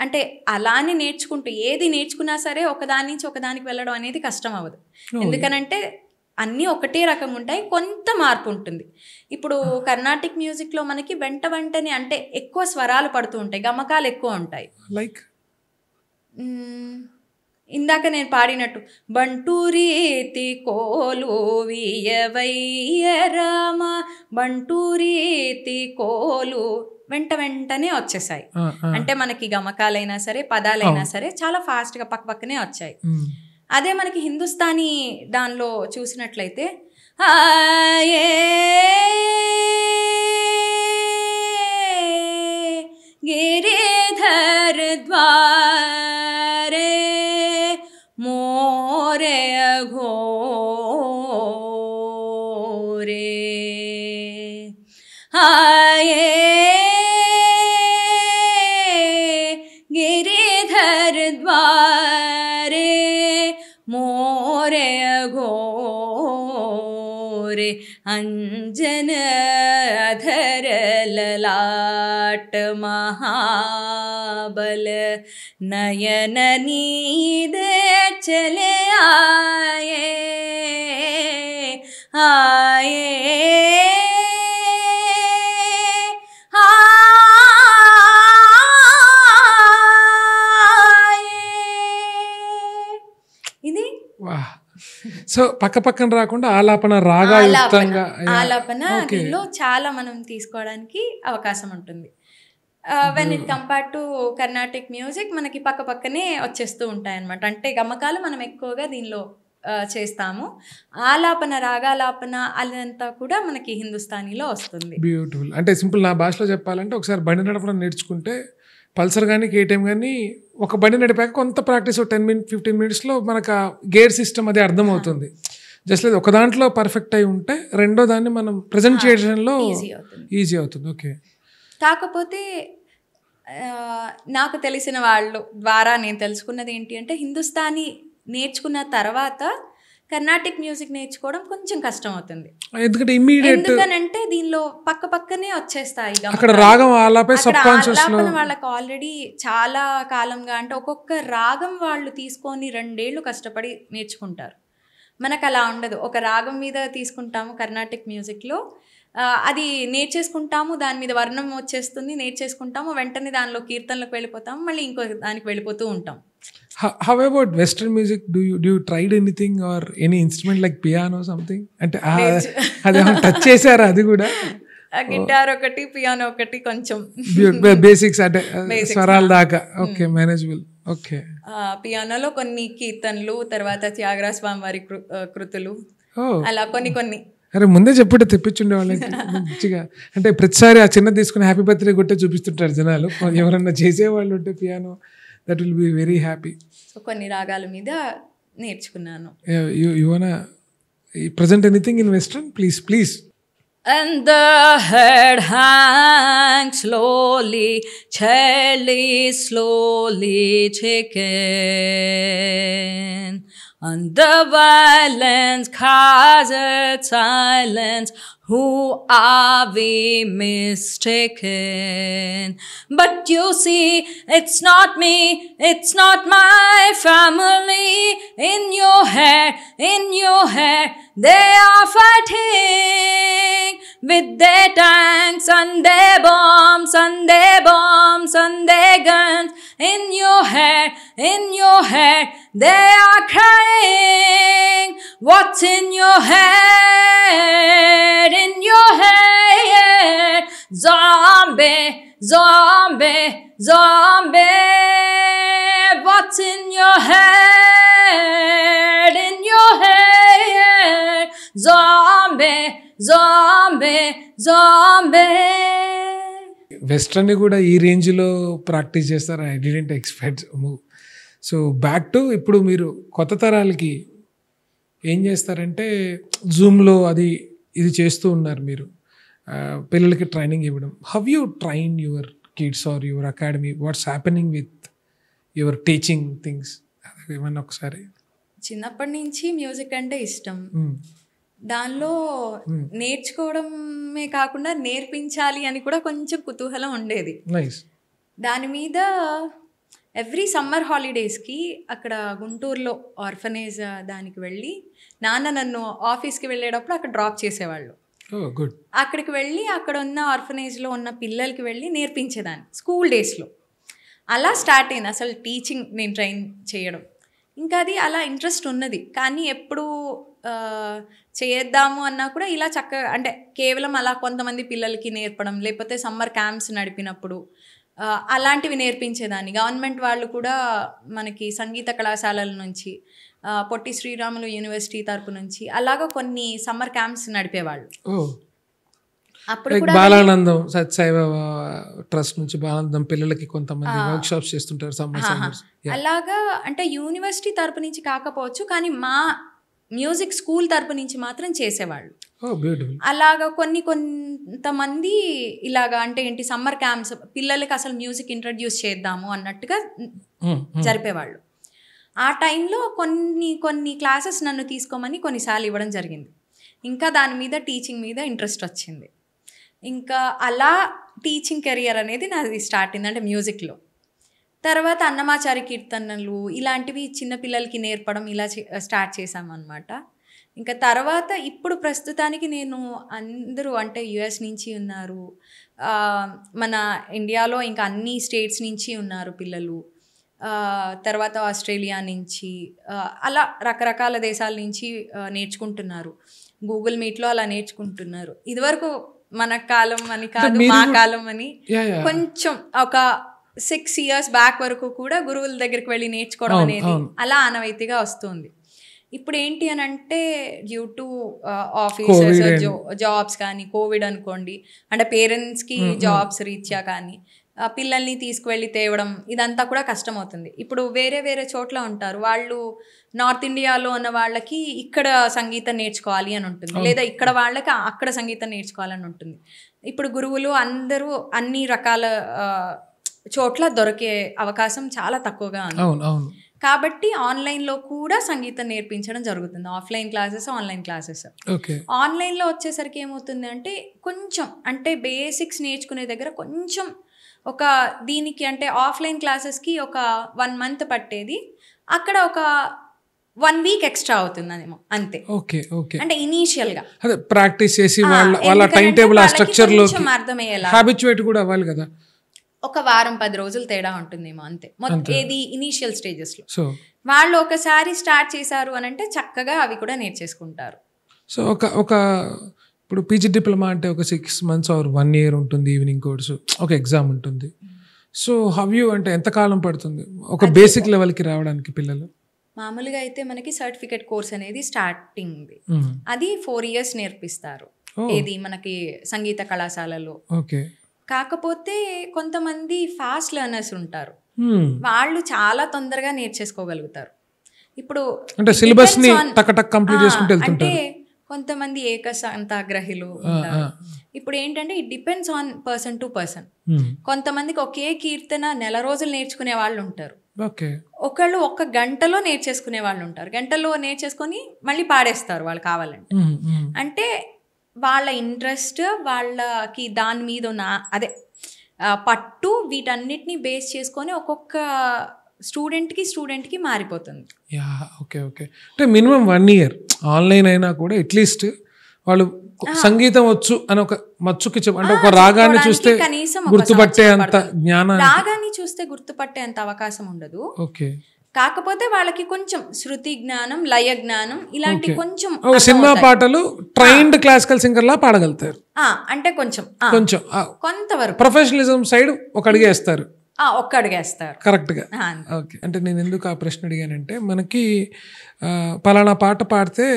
అంటే అలానే నేర్చుకుంటూ ఏది నేర్చుకున్నా సరే ఒకదాని నుంచి ఒకదానికి వెళ్ళడం అనేది కష్టం అవ్వదు. ఎందుకనంటే అన్నీ ఒకటే రకంగా ఉంటాయి, కొంత మార్పు ఉంటుంది. ఇప్పుడు కర్ణాటిక్ మ్యూజిక్లో మనకి వెంటనే అంటే ఎక్కువ స్వరాలు పడుతూ ఉంటాయి, గమకాలు ఎక్కువ ఉంటాయి. లైక్ ఇందాక నేను పాడినట్టు బంటూరీతి కోలు వియవయ్య రామ, బంటూరీతి కోలు వెంటనే వచ్చేసాయి. అంటే మనకి గమకాలైనా సరే పదాలైనా సరే చాలా ఫాస్ట్గా పక్కనే వచ్చాయి. అదే మనకి హిందుస్థానీ దానిలో చూసినట్లయితే గిరిధర్ ద్వారే మోరే ఘోరే గిరిధర్ ద్వారే మోరే ఘోరే అంజన అధర లలాట మహాబల నయన నీద చలే ఆయే ఇది. సో పక్కన రాకుండా ఆలాపన ఆలాపన దీనిలో చాలా మనం తీసుకోవడానికి అవకాశం ఉంటుంది. When it compare to Carnatic music మనకి పక్కనే వచ్చేస్తూ ఉంటాయి అన్నమాట. అంటే గమకాలు మనం ఎక్కువగా దీనిలో చేస్తాము, ఆలాపన రాగాలాపన అదంతా కూడా మనకి హిందుస్థానీలో వస్తుంది. బ్యూటిఫుల్. అంటే సింపుల్ నా భాషలో చెప్పాలంటే ఒకసారి బండి నడపడం నేర్చుకుంటే పల్సర్ కానీ కేటీఎం కానీ ఒక బండి నడిపాక కొంత ప్రాక్టీస్ 10-15 మినిట్స్లో మనకు ఆ గేర్ సిస్టమ్ అది అర్థమవుతుంది. జస్ట్ లేదు ఒక దాంట్లో పర్ఫెక్ట్ అయి ఉంటే రెండో దాన్ని మనం ప్రజెంటేషన్లో ఈజీ అవుతుంది. ఓకే. కాకపోతే నాకు తెలిసిన వాళ్ళు ద్వారా నేను తెలుసుకున్నది ఏంటి అంటే హిందుస్థానీ నేర్చుకున్న తర్వాత కర్ణాటిక్ మ్యూజిక్ నేర్చుకోవడం కొంచెం కష్టం అవుతుంది. ఎందుకంటే దీనిలో పక్కనే వచ్చేస్తాయి వాళ్ళకి ఆల్రెడీ చాలా కాలంగా. అంటే ఒక్కొక్క రాగం వాళ్ళు తీసుకొని 2 ఏళ్ళు కష్టపడి నేర్చుకుంటారు. మనకు అలా ఉండదు. ఒక రాగం మీద తీసుకుంటాము కర్ణాటిక్ మ్యూజిక్లో, అది నేర్చేసుకుంటాము, దాని మీద వర్ణం వచ్చేస్తుంది, నేర్చేసుకుంటాము, వెంటనే దానిలో కీర్తనలకు వెళ్ళిపోతాము, మళ్ళీ ఇంకో దానికి వెళ్ళిపోతూ ఉంటాం. How about Western music? Do you tried anything or any instrument like piano something? అంటే అది టచ్ చేశారా అది కూడా? గిటార్ ఒకటి, పియానో ఒకటి, కొంచెం బేసిక్స్ అంటే స్వరాల దాకా. Okay, manageable. ఓకే. పియానోలో కొన్ని కీర్తనలు, తర్వాత త్యాగరాజ స్వామి వారి కృతులు, అలా కొన్ని. అరే ముందే చెప్పుంటే తెప్పించుండే వాళ్ళకి మంచిగా. అంటే ప్రతిసారి ఆ చిన్న తీసుకుని హ్యాపీ బర్త్డే కొట్టే చూపిస్తుంటారు జనాలు. ఎవరన్నా చేసేవాళ్ళు ఉంటే piano, that will be very happy. So కొన్ని రాగాల మీద నేర్చుకున్నాను. You wanna present anything in Western? Please. And the head hangs slowly, chairly slowly taken, and the violence caused silence. Who are we mistaken? But you see, it's not me, it's not my family. In your head, they are fighting with their tanks and their bombs and their guns. In your head, they are crying. What's in your head? In your head, zombie. What's in your head? In your head, zombie. Western కూడా ఈ రేంజ్లో practice చేస్తారు. I didn't expect move. So back to ఇప్పుడు మీరు కొత్త తరాలకి ఏం చేస్తారంటే జూమ్లో ఇది చేస్తూ ఉన్నారు మీరు, పిల్లలకి ట్రైనింగ్ ఇవ్వడం. How you train your kids or your academy? What's happening with your teaching things? ఏమన్నా ఒకసారి. చిన్నప్పటి నుంచి మ్యూజిక్ అంటే ఇష్టం. దానిలో నేర్చుకోవడమే కాకుండా నేర్పించాలి అని కూడా కొంచెం కుతూహలం ఉండేది. దాని మీద ఎవ్రీ సమ్మర్ హాలిడేస్కి అక్కడ గుంటూరులో ఆర్ఫనేజ్ దానికి వెళ్ళి నాన్న నన్ను ఆఫీస్కి వెళ్ళేటప్పుడు అక్కడ డ్రాప్ చేసేవాళ్ళు. అక్కడికి వెళ్ళి అక్కడ ఉన్న ఆర్ఫనేజ్లో ఉన్న పిల్లలకి వెళ్ళి నేర్పించేదాన్ని స్కూల్ డేస్లో. అలా స్టార్ట్ అయింది అసలు టీచింగ్, నేను ట్రైన్ చేయడం. ఇంకా అది అలా ఇంట్రెస్ట్ ఉన్నది, కానీ ఎప్పుడు చేద్దాము అన్నా కూడా ఇలా చక్కగా అంటే కేవలం అలా కొంతమంది పిల్లలకి నేర్పడం, లేకపోతే సమ్మర్ క్యాంప్స్ నడిపినప్పుడు అలాంటివి నేర్పించేదాన్ని. గవర్నమెంట్ వాళ్ళు కూడా మనకి సంగీత కళాశాలల నుంచి, పొట్టి శ్రీరాములు యూనివర్సిటీ తరపు నుంచి అలాగా కొన్ని సమ్మర్ క్యాంప్స్ నడిపేవాళ్ళు. అప్పుడు కూడా బాలానందం సత్యసాయిబాబా ట్రస్ట్ నుంచి బాలానందం పిల్లలకి కొంతమంది వర్క్ షాప్స్ చేస్తుంటారు సమ్మర్. అలాగా అంటే యూనివర్సిటీ తరపు నుంచి కాకపోవచ్చు, కానీ మా మ్యూజిక్ స్కూల్ తరపు నుంచి మాత్రం చేసేవాళ్ళు. అలాగా కొంతమంది ఇలాగా అంటే ఏంటి సమ్మర్ క్యాంప్స్ పిల్లలకి అసలు మ్యూజిక్ ఇంట్రడ్యూస్ చేద్దాము అన్నట్టుగా జరిపేవాళ్ళు. ఆ టైంలో కొన్ని క్లాసెస్ నన్ను తీసుకోమని కొన్నిసార్లు ఇవ్వడం జరిగింది. ఇంకా దాని మీద టీచింగ్ మీద ఇంట్రెస్ట్ వచ్చింది. ఇంకా అలా టీచింగ్ కెరియర్ అనేది నాది స్టార్ట్ అయింది, అంటే మ్యూజిక్లో. తర్వాత అన్నమాచారి కీర్తనలు ఇలాంటివి చిన్నపిల్లలకి నేర్పడం ఇలా స్టార్ట్ చేశామన్నమాట. ఇంకా తర్వాత ఇప్పుడు ప్రస్తుతానికి నేను అందరూ అంటే యుఎస్ నుంచి ఉన్నారు, మన ఇండియాలో ఇంకా అన్ని స్టేట్స్ నుంచి ఉన్నారు పిల్లలు, తర్వాత ఆస్ట్రేలియా నుంచి అలా రకరకాల దేశాల నుంచి నేర్చుకుంటున్నారు. గూగుల్ మీట్లో అలా నేర్చుకుంటున్నారు. ఇదివరకు మన కాలం అని కాదు, మా కాలం అని కొంచెం ఒక 6 years బ్యాక్ వరకు కూడా గురువుల దగ్గరికి వెళ్ళి నేర్చుకోవడం అనేది అలా ఆనవాయితీగా వస్తుంది. ఇప్పుడు ఏంటి అని అంటే డ్యూ టు ఆఫీసెస్ జాబ్స్ కానీ, కోవిడ్ అనుకోండి, అంటే పేరెంట్స్కి జాబ్స్ రీత్యా కానీ పిల్లల్ని తీసుకువెళ్ళి తేవడం ఇదంతా కూడా కష్టమవుతుంది. ఇప్పుడు వేరే వేరే చోట్ల ఉంటారు వాళ్ళు, నార్త్ ఇండియాలో ఉన్న వాళ్ళకి ఇక్కడ సంగీతం నేర్చుకోవాలి అని ఉంటుంది, లేదా ఇక్కడ వాళ్ళకి అక్కడ సంగీతం నేర్చుకోవాలని ఉంటుంది. ఇప్పుడు గురువులు అందరూ అన్ని రకాల చోట్ల దొరికే అవకాశం చాలా తక్కువగా ఉంది. కాబట్టి ఆన్లైన్లో కూడా సంగీతం నేర్పించడం జరుగుతుంది. Offline classes, online classes. ఆన్లైన్లో వచ్చేసరికి ఏమవుతుంది అంటే కొంచెం అంటే బేసిక్స్ నేర్చుకునే దగ్గర కొంచెం ఒక దీనికి అంటే ఆఫ్లైన్ క్లాసెస్కి ఒక 1 month పట్టేది, అక్కడ ఒక 1 వీక్ ఎక్స్ట్రా అవుతుందేమో అంతే. Okay okay. అంటే ఇనీషియల్గా అదే ప్రాక్టీస్ చేసి వాళ్ళ టైం టేబుల్ ఆ స్ట్రక్చర్లో అర్థమయ్యేలా హ్యాబిచువేట్ కూడా అవ్వాలి కదా. ఒక వారం 10 రోజులు తేడా ఉంటుందేమో అంతే మొత్తం ఏది ఇనీషియల్ స్టేజెస్లో. సో వాళ్ళు ఒకసారి స్టార్ట్ చేశారు అని అంటే చక్కగా అవి కూడా నేర్చేసుకుంటారు. సో ఒక ఇప్పుడు పీజీ డిప్లొమా అంటే ఒక 6 months ఆర్ 1 year ఉంటుంది, ఈవినింగ్ కోర్సు, ఒక ఎగ్జామ్ ఉంటుంది. సో హౌ యూ అంటే ఎంతకాలం పడుతుంది ఒక బేసిక్ లెవెల్కి రావడానికి పిల్లలు? మామూలుగా అయితే మనకి సర్టిఫికేట్ కోర్స్ అనేది స్టార్టింగ్ అది 4 years నేర్పిస్తారు ఏది మనకి సంగీత కళాశాలలో. ఓకే. కాకపోతే కొంతమంది ఫాస్ట్ లెర్నర్స్ ఉంటారు, వాళ్ళు చాలా తొందరగా నేర్చేసుకోగలుగుతారు. ఇప్పుడు అంటే సిలబస్ ని టక్ కంప్లీట్ చేసుకుంటూ వెళ్తుంటారు. అంటే కొంతమంది ఏకసంతాగ్రహిలు ఉంటారు. ఇప్పుడు ఏంటంటే it depends on person to person. కొంతమందికి ఒకే కీర్తన నెల రోజులు నేర్చుకునే వాళ్ళు ఉంటారు, ఒకళ్ళు 1 గంటలో నేర్చేసుకునే వాళ్ళు ఉంటారు, గంటలో నేర్చేసుకొని మళ్ళీ పాడేస్తారు వాళ్ళు కావాలంటే. అంటే వాళ్ళ ఇంట్రెస్ట్, వాళ్ళకి దాని మీద ఉన్న అదే పట్టు, వీటన్నిటిని బేస్ చేసుకొని ఒక్కొక్క స్టూడెంట్కి మారిపోతుంది. Yeah okay okay. అంటే మినిమం 1 year ఆన్లైన్ అయినా కూడా అట్లీస్ట్ వాళ్ళు సంగీతం వచ్చు అని ఒక మచ్చుకి అంటే ఒక రాగాన్ని చూస్తే గుర్తుపట్టే అంత జ్ఞానం, రాగాన్ని చూస్తే గుర్తుపట్టే అంత అవకాశం ఉండదు. ఓకే. కాకపోతే వాళ్ళకి కొంచెం శృతి జ్ఞానం, లయ జ్ఞానం ఇలాంటి కొంచెం సినిమా పాటలు ట్రైన్డ్ క్లాసికల్ సింగర్ లా పాడగలుగుతారు. అంటే కొంచెం కొంతవరకు ప్రొఫెషనలిజం సైడ్ ఒక అడిగేస్తారు, ఒక్క అడిగేస్తారు కరెక్ట్గా. ఓకే. అంటే నేను ఎందుకు ఆ ప్రశ్న అడిగానంటే మనకి పలానా పాట పాడితే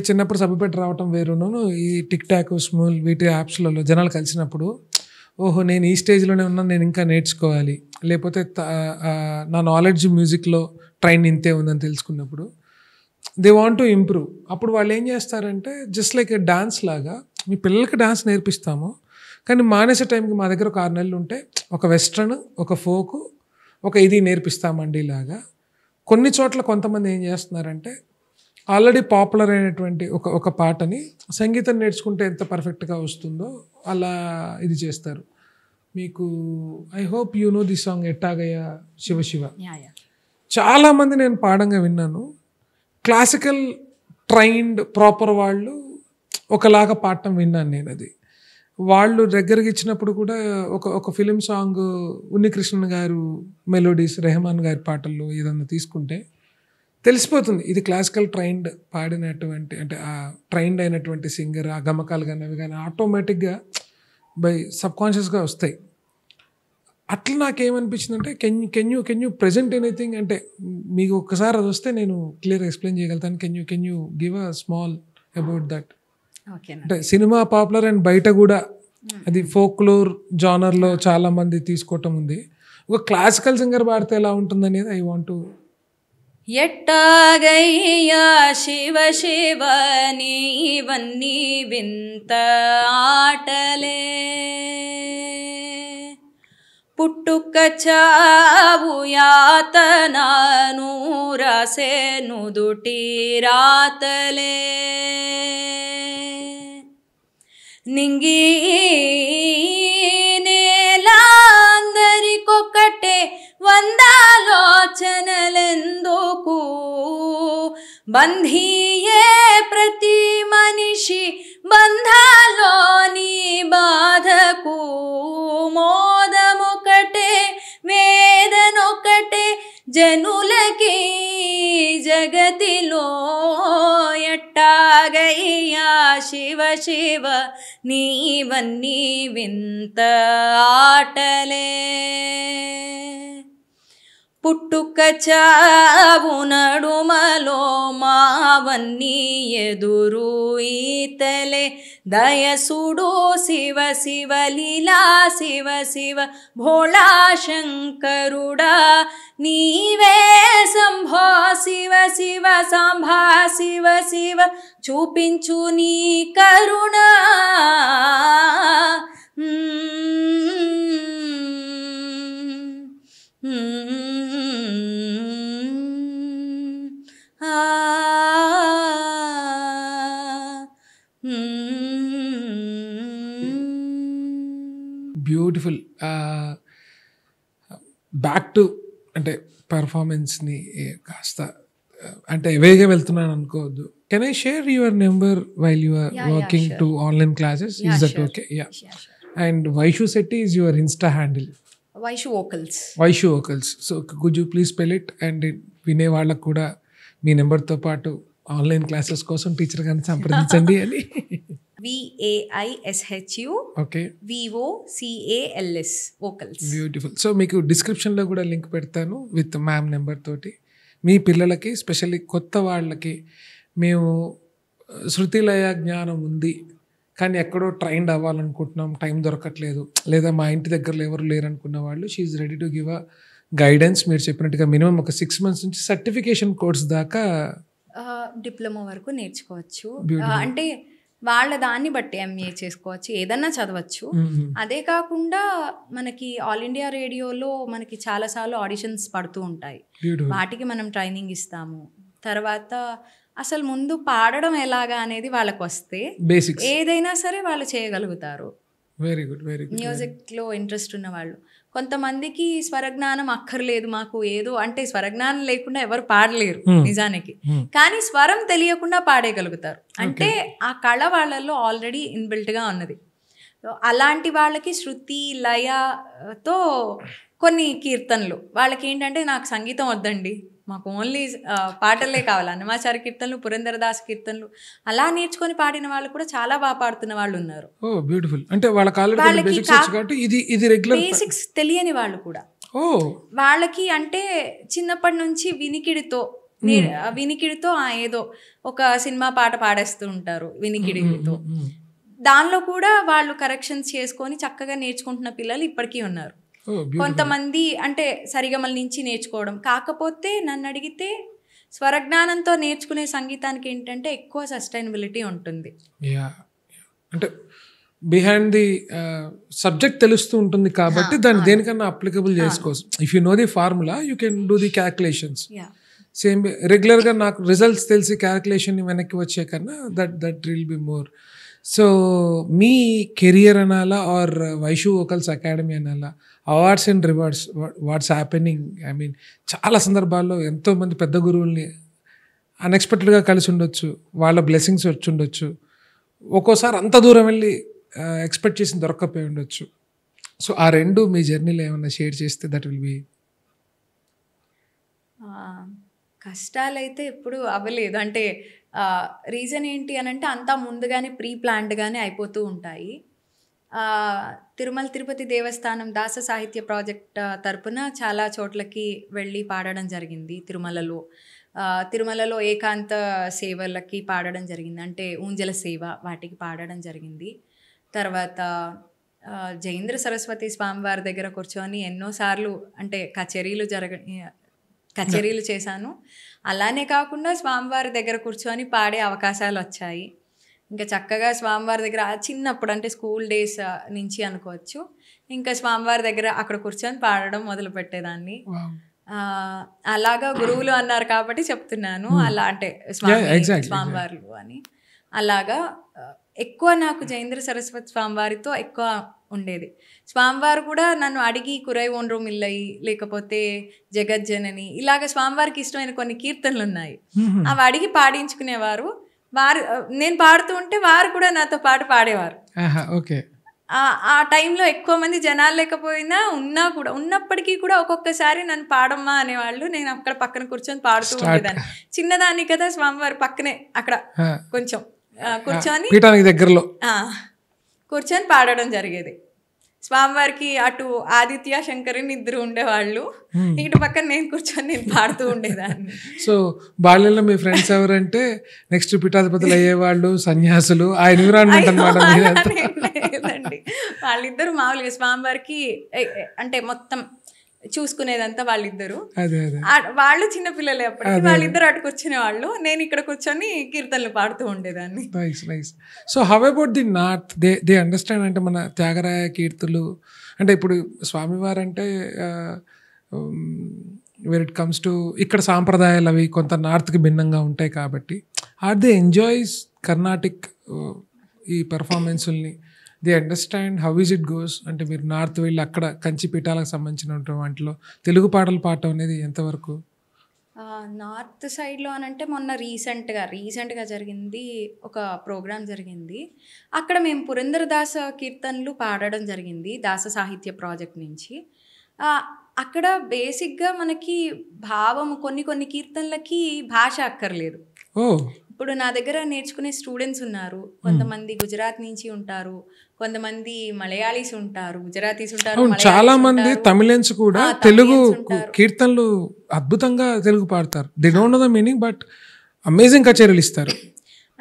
చిన్నప్పుడు సబ్బుపెట్టి రావటం వేరును, ఈ టిక్ టాక్ స్మూల్ వీటి యాప్స్లలో జనాలు కలిసినప్పుడు ఓహో నేను ఈ స్టేజ్లోనే ఉన్నాను, నేను ఇంకా నేర్చుకోవాలి, లేకపోతే నా నాలెడ్జ్ మ్యూజిక్లో ట్రైన్ ఇంతే ఉందని తెలుసుకున్నప్పుడు దే వాంట్ టు ఇంప్రూవ్. అప్పుడు వాళ్ళు ఏం చేస్తారంటే జస్ట్ లైక్ డాన్స్ లాగా మీ పిల్లలకి డాన్స్ నేర్పిస్తాము, కానీ మానేసే టైంకి మా దగ్గర ఒక 6 నెలలు ఉంటే ఒక వెస్ట్రన్, ఒక ఫోక్, ఒక ఇది నేర్పిస్తామండి లాగా. కొన్ని చోట్ల కొంతమంది ఏం చేస్తున్నారంటే ఆల్రెడీ పాపులర్ అయినటువంటి ఒక పాటని సంగీతం నేర్చుకుంటే ఎంత పర్ఫెక్ట్గా వస్తుందో అలా ఇది చేస్తారు. మీకు I hope you know the song ఎట్టాగయ్య శివ శివ. చాలామంది నేను పాడంగా విన్నాను, క్లాసికల్ ట్రైన్డ్ ప్రాపర్ వాళ్ళు ఒకలాగా పాడటం విన్నాను నేను. అది వాళ్ళు దగ్గరికి ఇచ్చినప్పుడు కూడా ఒక ఫిలిం సాంగ్ ఉన్నికృష్ణన్ గారు మెలోడీస్, రెహమాన్ గారి పాటల్లో ఏదన్నా తీసుకుంటే తెలిసిపోతుంది ఇది క్లాసికల్ ట్రైన్డ్ పాడినటువంటి, అంటే ఆ ట్రైన్డ్ అయినటువంటి సింగర్, ఆ గమకాలు కానీ అవి కానీ ఆటోమేటిక్గా బై సబ్కాన్షియస్గా వస్తాయి. అట్లా నాకేమనిపించింది అంటే కెన్ యూ ప్రెజెంట్ ఎనీథింగ్, అంటే మీకు ఒక్కసారి అది వస్తే నేను క్లియర్ ఎక్స్ప్లెయిన్ చేయగలుగుతాను. Can you give a small about that. అంటే సినిమా పాపులర్ అండ్ బయట కూడా అది ఫోక్లోర్ జానర్లో చాలా మంది తీసుకోవటం ఉంది. ఒక క్లాసికల్ సింగర్ పాడితే ఎలా ఉంటుంది అనేది ఐ వాంట్ టు. ఎట్టాగయ్యా శివ శివ నీవన్నీ వింత ఆటలే, పుట్టుక చావు యాతనాను రాసే నుదుటి రాతలే, నింగి నేలందరికొక్కటే వందాలోచనలెందుకు, బంధీయే ప్రతి మనిషి బంధాలోని బాధకు, మోదమొకటే వేదనొకటే జనులకి జగతిలో, ఎట్టాగయ్యా శివ శివ నీవన్నీ వింత ఆటలే, పుట్టుక చావు నడుమలో మావన్నీ ఎదురు ఈతలే, దయసుడు శివ శివ లీలా శివ శివ భోళా శంకరుడా, నీవే సంభో శివ శివ సాంబా శివ శివ చూపించు నీ కరుణ, బ్యూటిఫుల్. బ్యాక్ టు అంటే పెర్ఫార్మెన్స్ని కాస్త అంటే వేగా వెళ్తున్నాను అనుకోవద్దు. Can I share your number while you are working to online classes? Is that okay? Yeah. And Vaishu Shetty is your insta handle. Vaishu vocals. Vaishu vocals. So could you please spell it? And వినే వాళ్ళకు కూడా మీ నెంబర్తో పాటు ఆన్లైన్ క్లాసెస్ కోసం teacher గారిని సంప్రదించండి అని. VAISHU okay, VOCALS vocals. Beautiful. So మీకు డిస్క్రిప్షన్లో కూడా లింక్ పెడతాను విత్ మ్యామ్ నెంబర్ తోటి. మీ పిల్లలకి స్పెషల్లీ కొత్త వాళ్ళకి మేము శృతిలయ జ్ఞానం ఉంది కానీ ఎక్కడో ట్రైన్డ్ అవ్వాలనుకుంటున్నాం, టైం దొరకట్లేదు, లేదా మా ఇంటి దగ్గరలో ఎవరు లేరనుకున్న వాళ్ళు, she's ready to give a guidance. మీరు చెప్పినట్టుగా మినిమం ఒక 6 months నుంచి సర్టిఫికేషన్ కోర్స్ దాకా డిప్లొమా వరకు నేర్చుకోవచ్చు. అంటే వాళ్ళ దాన్ని బట్టి MA చేసుకోవచ్చు, ఏదన్నా చదవచ్చు. అదే కాకుండా మనకి ఆల్ ఇండియా రేడియోలో మనకి చాలాసార్లు ఆడిషన్స్ పడుతూ ఉంటాయి, వాటికి మనం ట్రైనింగ్ ఇస్తాము. తర్వాత అసలు ముందు పాడడం ఎలాగా అనేది వాళ్ళకి వస్తే బేసిక్స్ ఏదైనా సరే వాళ్ళు చేయగలుగుతారు. Very good, very good. మ్యూజిక్లో ఇంట్రెస్ట్ ఉన్న వాళ్ళు. కొంతమందికి స్వరజ్ఞానం అక్కర్లేదు, మాకు ఏదో అంటే స్వరజ్ఞానం లేకుండా ఎవరు పాడలేరు నిజానికి, కానీ స్వరం తెలియకుండా పాడేయగలుగుతారు. అంటే ఆ కళ వాళ్ళల్లో ఆల్రెడీ ఇన్బిల్ట్గా ఉన్నది. అలాంటి వాళ్ళకి శృతి లయతో కొన్ని కీర్తనలు, వాళ్ళకి ఏంటంటే నాకు సంగీతం వద్దండి, మాకు ఓన్లీ పాటలే కావాలి, అన్నమాచార్య కీర్తనలు, పురంధరదాస్ కీర్తనలు అలా నేర్చుకొని పాడిన వాళ్ళు కూడా చాలా బాగా పాడుతున్న వాళ్ళు ఉన్నారు. ఓ బ్యూటిఫుల్. అంటే వాళ్ళకి బేసిక్స్ తెలియని వాళ్ళు కూడా, వాళ్ళకి అంటే చిన్నప్పటి నుంచి వినికిడితో ఏదో ఒక సినిమా పాట పాడేస్తూ ఉంటారు వినికిడితో. దానిలో కూడా వాళ్ళు కరెక్షన్స్ చేసుకొని చక్కగా నేర్చుకుంటున్న పిల్లలు ఇప్పటికీ ఉన్నారు. కొంతమంది అంటే సరిగమల నుంచి నేర్చుకోవడం. కాకపోతే నన్ను అడిగితే స్వరజ్ఞానంతో నేర్చుకునే సంగీతానికి ఏంటంటే ఎక్కువ సస్టైనబిలిటీ ఉంటుంది. అంటే బిహైండ్ ది సబ్జెక్ట్ తెలుస్తూ ఉంటుంది కాబట్టి దాన్ని దేనికన్నా అప్లికబుల్ చేసుకోవచ్చు. If you know the formula you can do the calculations. Same రెగ్యులర్గా నాకు రిజల్ట్స్ తెలిసి క్యాల్కులేషన్ వెనక్కి వచ్చే కన్నా that will be more. So me career అనాలా ఆర్ వైషు వోకల్స్ అకాడమీ అనాలా, awards and rewards, what's happening? I mean చాలా సందర్భాల్లో ఎంతోమంది పెద్ద గురువుల్ని అన్ఎక్స్పెక్టెడ్గా కలిసి ఉండొచ్చు, వాళ్ళ బ్లెస్సింగ్స్ వచ్చి ఉండొచ్చు, ఒక్కోసారి అంత దూరం వెళ్ళి ఎక్స్పెక్ట్ చేసి దొరక్కపోయి ఉండొచ్చు. సో ఆ రెండు మీ జర్నీలో ఏమన్నా షేర్ చేస్తే దట్ విల్ బి. కష్టాలైతే ఎప్పుడు అవ్వలేదు. అంటే రీజన్ ఏంటి అని అంటే అంతా ముందుగానే ప్రీ ప్లాన్డ్గానే అయిపోతూ ఉంటాయి. తిరుమల తిరుపతి దేవస్థానం దాస సాహిత్య ప్రాజెక్ట్ తరపున చాలా చోట్లకి వెళ్ళి పాడడం జరిగింది. తిరుమలలో ఏకాంత సేవలకి పాడడం జరిగింది, అంటే ఊంజల సేవ వాటికి పాడడం జరిగింది. తర్వాత జయేంద్ర సరస్వతి స్వామివారి దగ్గర కూర్చొని ఎన్నోసార్లు అంటే కచేరీలు చేశాను. అలానే కాకుండా స్వామివారి దగ్గర కూర్చొని పాడే అవకాశాలు వచ్చాయి. ఇంకా చక్కగా స్వామివారి దగ్గర చిన్నప్పుడు అంటే స్కూల్ డేస్ నుంచి అనుకోవచ్చు, ఇంకా స్వామివారి దగ్గర అక్కడ కూర్చొని పాడడం మొదలు పెట్టేదాన్ని. అలాగా గురువులు అన్నారు కాబట్టి చెప్తున్నాను, అలా అంటే స్వామివార్లు అని. అలాగా ఎక్కువ నాకు జయేంద్ర సరస్వతి స్వామివారితో ఎక్కువ ఉండేది. స్వామివారు కూడా నన్ను అడిగి కురై ఓన్రో మిల్లయి లేకపోతే జగజ్జనని ఇలాగ స్వామివారికి ఇష్టమైన కొన్ని కీర్తనలు ఉన్నాయి, అవి అడిగి పాడించుకునేవారు. నేను పాడుతూ ఉంటే వారు కూడా నాతో పాటు పాడేవారు. ఆ టైంలో ఎక్కువ మంది జనాలు లేకపోయినా ఉన్నప్పటికీ కూడా ఒక్కొక్కసారి నన్ను పాడమ్మా అనేవాళ్ళు. నేను అక్కడ పక్కన కూర్చొని పాడుతూ ఉండేదాన్ని. చిన్నదాన్ని కదా, స్వామివారి పక్కనే అక్కడ కొంచెం కూర్చొని దగ్గరలో కూర్చొని పాడడం జరిగేది. స్వామివారికి అటు ఆదిత్య శంకరుని ఇద్దరు ఉండేవాళ్ళు, ఇటు పక్కన నేను కూర్చొని నేను పాడుతూ ఉండేదాన్ని. సో బాల్యంలో మీ ఫ్రెండ్స్ ఎవరంటే నెక్స్ట్ పీఠాధిపతులు అయ్యేవాళ్ళు, సన్యాసులు, ఆ ఎన్విరాన్మెంట్ అన్నమాట? లేదండి, వాళ్ళిద్దరు మామూలుగా స్వామివారికి అంటే మొత్తం చూసుకునేదంతా వాళ్ళిద్దరు. వాళ్ళు చిన్నపిల్లలే అప్పటికి. వాళ్ళిద్దరు అటు కూర్చునే వాళ్ళు, నేను ఇక్కడ కూర్చొని కీర్తనలు పాడుతూ ఉండేదాన్ని. So how about the north? They understand. అంటే మన త్యాగరాయ కీర్తులు అంటే ఇప్పుడు స్వామివారు అంటే వెర్ ఇట్ కమ్స్ టు ఇక్కడ సాంప్రదాయాలు అవి కొంత నార్త్కి భిన్నంగా ఉంటాయి కాబట్టి ఆర్ దే ఎంజాయ్స్ కర్ణాటిక్ ఈ పెర్ఫార్మెన్స్ని? They understand how is it goes? అంటే మీరు నార్త్ వెళ్ళి అక్కడ కంచి పీఠాలకు సంబంధించిన వాటిలో తెలుగు పాటలు పాడటం అనేది ఎంతవరకు? నార్త్ సైడ్లో అని అంటే మొన్న రీసెంట్గా జరిగింది ఒక ప్రోగ్రాం జరిగింది. అక్కడ మేము పురంధరదాస కీర్తనలు పాడడం జరిగింది దాస సాహిత్య ప్రాజెక్ట్ నుంచి. అక్కడ బేసిక్గా మనకి భావం కొన్ని కీర్తనలకి భాష అక్కర్లేదు. ఇప్పుడు నా దగ్గర నేర్చుకునే స్టూడెంట్స్ ఉన్నారు. కొంతమంది గుజరాత్ నుంచి ఉంటారు, కొంతమంది మలయాళీస్ ఉంటారు, గుజరాతీస్ ఉంటారు, చాలా మంది తమిళన్స్ కూడా తెలుగు కీర్తనలు అద్భుతంగా తెలుగు పాడతారు. They don't know the meaning but amazing కచేరీలు ఇస్తారు.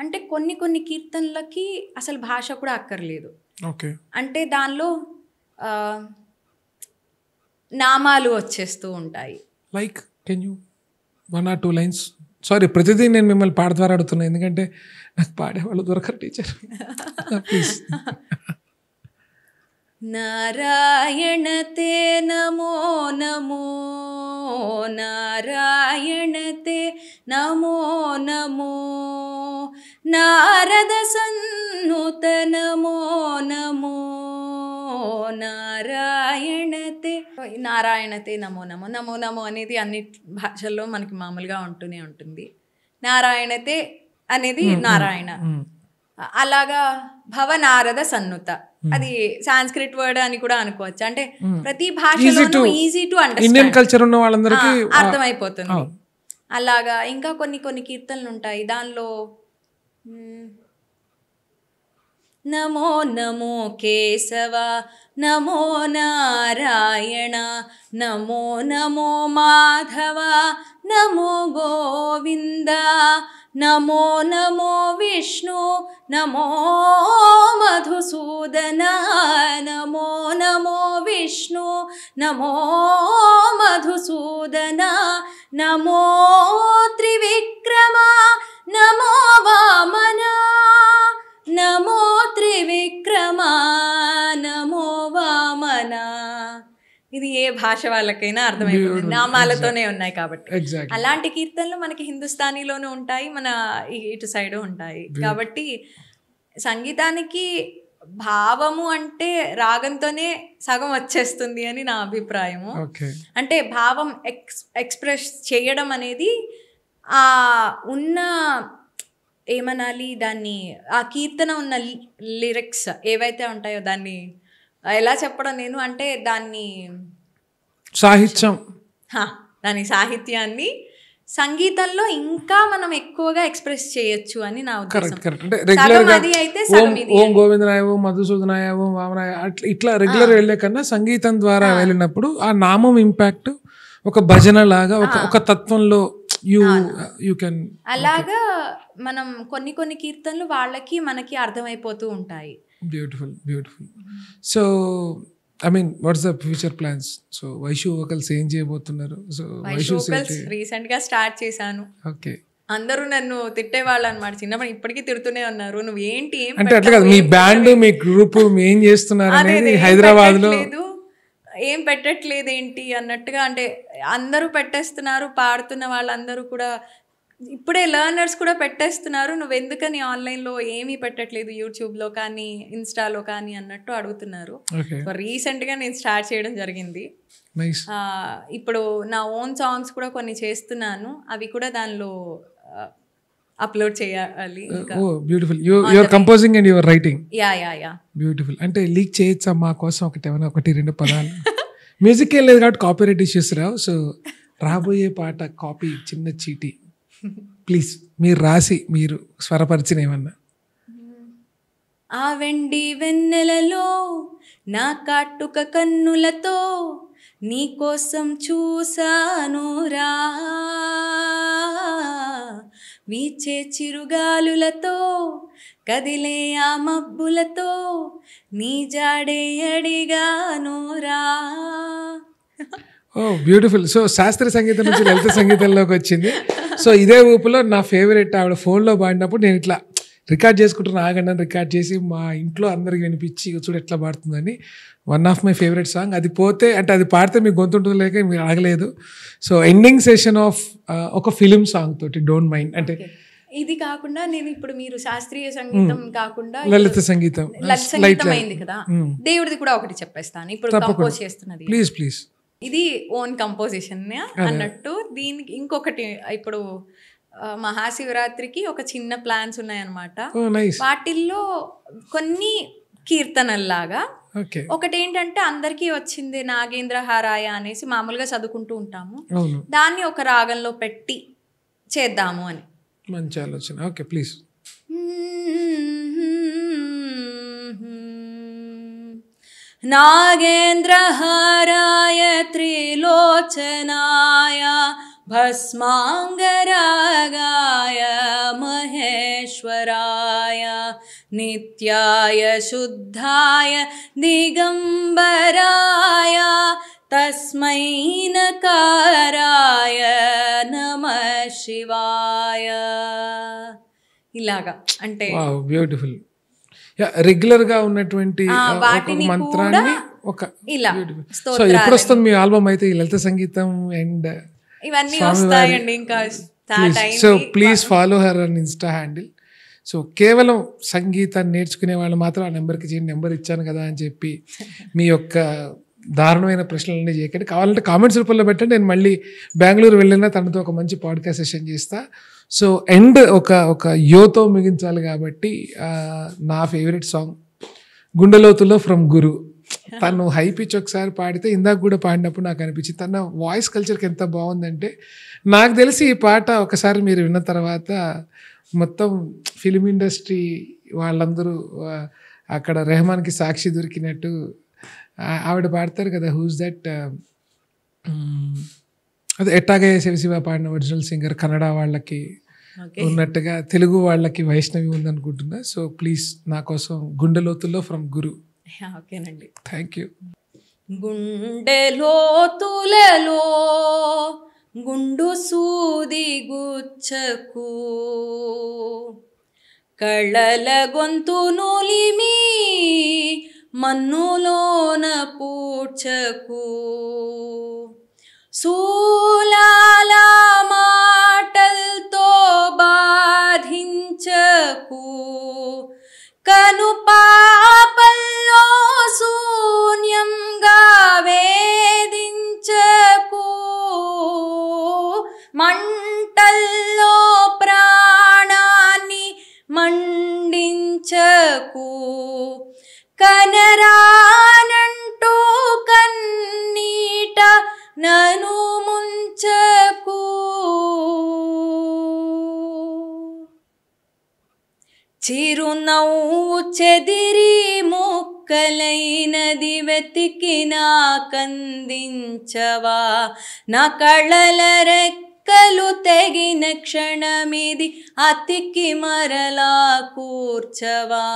అంటే కొన్ని కీర్తనలకి అసలు భాష కూడా అక్కర్లేదు. ఓకే, అంటే దానిలో నామాలు వచ్చేస్తూ ఉంటాయి. Like can you 1 or 2 lines? Sorry, ప్రతిదీ నేను మిమ్మల్ని పాట ద్వారా అడుగుతున్నాను, ఎందుకంటే నాకు పాడేవాళ్ళు దొరకరు టీచర్. ప్లీజ్. నారాయణతే నమో నమో, నారాయణతే నమో నమో, నారద సన్నుత నమో నమో, నారాయణతే నమో నమో. నమో నమో అనేది అన్ని భాషల్లో మనకి మామూలుగా ఉంటూనే ఉంటుంది. నారాయణతే అనేది నారాయణ. అలాగా భవనారద సన్నుత, అది సాంస్క్రిట్ వర్డ్ అని కూడా అనుకోవచ్చు. అంటే ప్రతి భాషలోనూ ఈజీ టు ఇండియన్ కల్చర్ ఉన్న వాళ్ళందరికీ అర్థమైపోతుంది. అలాగా ఇంకా కొన్ని కీర్తనలు ఉంటాయి. దానిలో నమో నమో కేశవ, నమో నారాయణ, నమో నమో మాధవ, నమో గోవింద, నమో నమో విష్ణు, నమో మధుసూదన, నమో నమో విష్ణు, నమో మధుసూదన, నమో త్రివిక్రమ, నమో వామన, నమో త్రివిక్రమ, నమో వామన. ఇది ఏ భాష వాళ్ళకైనా అర్థమైపోతుంది, నామాలతోనే ఉన్నాయి కాబట్టి. అలాంటి కీర్తనలు మనకి హిందుస్థానీలోనూ ఉంటాయి, మన ఇటు సైడ్ ఉంటాయి. కాబట్టి సంగీతానికి భావము అంటే రాగంతోనే సగం వచ్చేస్తుంది అని నా అభిప్రాయము. అంటే భావం ఎక్స్ప్రెస్ చేయడం అనేది ఆ ఉన్న ఏమనాలి దాన్ని, ఆ కీర్తన ఉన్న లిరిక్స్ ఏవైతే ఉంటాయో దాన్ని ఎలా చెప్పడం నేను అంటే దాన్ని దాని సాహిత్యాన్ని సంగీతంలో ఇంకా మనం ఎక్కువగా ఎక్స్ప్రెస్ చేయొచ్చు అని నా ఉద్దేశం. అది అయితే ఓం గోవిందనాయ, ఓం మధుసూదనాయ, ఓం వామనాయ ఇట్లా రెగ్యులర్ వెళ్ళే కన్నా సంగీతం ద్వారా వెళ్ళినప్పుడు ఆ నామం ఇంపాక్ట్ ఒక భజన లాగా ఒక తత్వంలో యూ కెన్. అలాగా మనం కొన్ని కీర్తనలు వాళ్ళకి మనకి అర్థమైపోతూ ఉంటాయి. Beautiful. So I mean what's the future plans? So Vaishu vocals ఏం చేయబోతున్నారు? సో వైషు వోకల్స్ రీసెంట్ గా స్టార్ట్ చేశాను. ఓకే. అందరూ నన్ను తిట్టేవాళ్ళు అనమాట, చిన్నప్పుడు ఇప్పటికీ తిడుతూనే ఉన్నారు, నువ్వు ఏంటి అంటే అట్లా కాదు, మీ బ్యాండ్ మీ గ్రూప్ ఏం చేస్తున్నారు అనేది హైదరాబాద్ లో ఏం పెట్టట్లేదు ఏంటి అన్నట్టుగా. అంటే అందరూ పెట్టేస్తున్నారు, పాడుతున్న వాళ్ళందరూ కూడా ఇప్పుడే లర్నర్స్ కూడా పెట్టేస్తున్నారు, నువ్వు ఎందుకని ఆన్లైన్లో ఏమీ పెట్టట్లేదు యూట్యూబ్లో కానీ ఇన్స్టాలో కానీ అన్నట్టు అడుగుతున్నారు. రీసెంట్గా నేను స్టార్ట్ చేయడం జరిగింది. ఇప్పుడు నా ఓన్ సాంగ్స్ కూడా కొన్ని చేస్తున్నాను, అవి కూడా దానిలో అప్లోడ్ చేయాలి. Beautiful. Your composing and your writing. Yeah beautiful. అంటే లీక్ చేయొచ్చా మా కోసం ఏమైనా 1-2 పదాలు? మ్యూజిక్ ఏం లేదు కాబట్టి కాపీరైట్ ఇష్యూస్ రావు. సో రాబోయే పాట కాపీ చిన్న చీటీ ప్లీజ్ మీరు రాసి మీరు స్వరపరిచిన ఏమన్నా. ఆ వెండి వెన్నెలలో నా కాటుక కన్నులతో నీ కోసం చూసాను రా, వీచే చిరుగాలులతో కదిలే ఆ మబ్బులతో నీ జాడే అడిగాను రా. ఓ బ్యూటిఫుల్. సో శాస్త్రీయ సంగీతం నుంచి లలిత సంగీతంలోకి వచ్చింది. సో ఇదే ఊపులో నా ఫేవరెట్ ఆవిడ ఫోన్లో పాడినప్పుడు నేను ఇట్లా రికార్డ్ చేసుకుంటున్నా, ఆగండి రికార్డ్ చేసి మా ఇంట్లో అందరికి వినిపించి చూడు ఎట్లా పాడుతుందని. One of my favourite song. అది పోతే అంటే అది పాడితే మీకు గొంతుంటుంది లేక మీరు ఆగలేదు. సో ఎండింగ్ సెషన్ ఆఫ్ ఒక ఫిలిం సాంగ్ తోటి డోంట్ మైండ్. అంటే ఇది కాకుండా నేను ఇప్పుడు మీరు శాస్త్రీయ సంగీతం కాకుండా లలిత సంగీతం సంగీతం అయింది కదా, దేవుడిది కూడా ఒకటి చెప్పేస్తాను ఇప్పుడు కంపోజ్ చేస్తున్నది. ప్లీజ్. ఇది ఓన్ కంపోజిషన్ అన్నట్టు. దీనికి ఇంకొకటి ఇప్పుడు మహాశివరాత్రికి ఒక చిన్న ప్లాన్స్ ఉన్నాయన్నమాట. వాటిల్లో కొన్ని కీర్తనల్లాగా, ఒకటి ఏంటంటే అందరికీ వచ్చింది నాగేంద్ర హారాయ అనేసి మామూలుగా చదువుకుంటూ ఉంటాము, దాన్ని ఒక రాగంలో పెట్టి చేద్దాము అని. మంచి ఆలోచన. Okay, please. నాగేంద్రహారాయ త్రిలోచనాయ భస్మాంగరాగాయ మహేశ్వరాయ నిత్యాయ శుద్ధాయ దిగంబరాయ తస్మై నకారాయ నమః శివాయ. ఇలాగా అంటే బ్యూటిఫుల్. రెగ్యులర్ గా ఉన్నటువంటి మంత్రాన్ని ఒక ఇలా. సో ఎప్పుడు వస్తుంది మీ ఆల్బమ్ అయితే ఈ లలిత సంగీతం అండ్ ఇవన్నీ వస్తాయండి ఇంకా. So please follow her an Insta handle. So కేవలం సంగీతాన్ని నేర్చుకునే వాళ్ళు మాత్రం ఆ నెంబర్కి చేయండి, నెంబర్ ఇచ్చాను కదా అని చెప్పి మీ యొక్క దారుణమైన ప్రశ్నలన్నీ చేయకండి. కావాలంటే కామెంట్స్ రూపంలో పెట్టండి, నేను మళ్ళీ బెంగళూరు వెళ్ళినా తనతో ఒక మంచి పాడ్కాస్ట్ సెషన్ చేస్తా. సో ఎండ్ ఒక యోతో ముగించాలి కాబట్టి నా ఫేవరెట్ సాంగ్ గుండెలోతులో ఫ్రమ్ గురు. తను హై పిచ్ ఒకసారి పాడితే ఇందాక కూడా పాడినప్పుడు నాకు అనిపించింది తన వాయిస్ కల్చర్కి ఎంత బాగుందంటే, నాకు తెలిసి ఈ పాట ఒకసారి మీరు విన్న తర్వాత మొత్తం ఫిలిం ఇండస్ట్రీ వాళ్ళందరూ అక్కడ రెహమాన్కి సాక్షి దొరికినట్టు ఆవిడ పాడతారు కదా, హూస్ దట్, అదే ఎట్టాగే శివ పాడిన ఒరిజినల్ సింగర్, కన్నడ వాళ్ళకి ఉన్నట్టుగా తెలుగు వాళ్ళకి వైష్ణవి ఉందనుకుంటున్నా. సో ప్లీజ్ నా కోసం గుండెలోతుల్లో ఫ్రమ్ గురు. ఓకేనండి, థ్యాంక్ యూ. గుండెలోతులలో గుండు సూది గుచ్చకు కళ్ళల గొంతు నొలిమి మన్నులోన పూడ్చకు సూలాల మాటల్తో బాధించకు కను పాపల్లో శూన్యంగా వేధించకు మంటల్లో ప్రాణాన్ని మండించకు కనరానంటూ కన్నీట నను ముంచకు చిరునవ్వు చెదిరి ముక్కలైనది వెతికినా కందించవా నా కళ్ళల రెక్కలు తెగిన క్షణమిది అతికి మరలా కూర్చవా.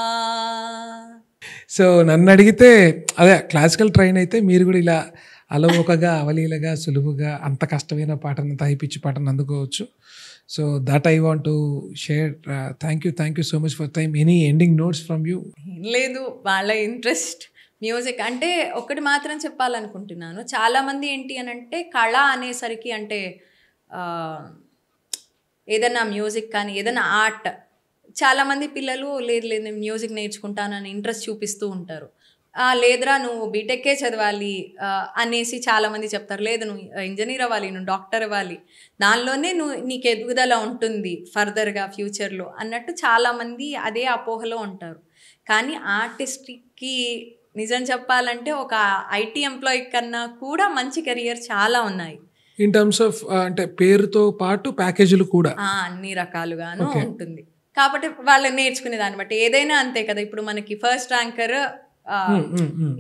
సో నన్ను అడిగితే అదే క్లాసికల్ ట్రైన్ అయితే మీరు కూడా ఇలా అలవోకగా అవలీలగా సులువుగా అంత కష్టమైన పాటను, అంత హైపిచ్ పాటను అందుకోవచ్చు. So that I want to share. Thank you so much for time. Any ending notes from you? లేదు, వాళ్ళ ఇంట్రెస్ట్ మ్యూజిక్ అంటే ఒకటి మాత్రం చెప్పాలనుకుంటున్నాను. చాలామంది ఏంటి అని అంటే కళ అనేసరికి అంటే ఏదైనా మ్యూజిక్ కానీ ఏదైనా ఆర్ట్, చాలామంది పిల్లలు లేదు లేదు నేను మ్యూజిక్ నేర్చుకుంటానని ఇంట్రెస్ట్ చూపిస్తూ ఉంటారు. లేదురా నువ్వు బీటెక్కే చదవాలి అనేసి చాలామంది చెప్తారు. లేదు నువ్వు ఇంజనీర్ అవ్వాలి, నువ్వు డాక్టర్ అవ్వాలి, దానిలోనే నీకు ఎదుగుదల ఉంటుంది ఫర్దర్గా ఫ్యూచర్లో అన్నట్టు చాలామంది అదే అపోహలో ఉంటారు. కానీ ఆర్టిస్ట్కి నిజం చెప్పాలంటే ఒక ఐటీ ఎంప్లాయీ కన్నా కూడా మంచి కెరియర్ చాలా ఉన్నాయి. ఇన్ టర్మ్స్ ఆఫ్ అంటే పేరుతో పాటు ప్యాకేజీలు కూడా అన్ని రకాలుగాను ఉంటుంది. కాబట్టి వాళ్ళు నేర్చుకునే దాన్ని బట్టి ఏదైనా అంతే కదా. ఇప్పుడు మనకి ఫస్ట్ ర్యాంకర్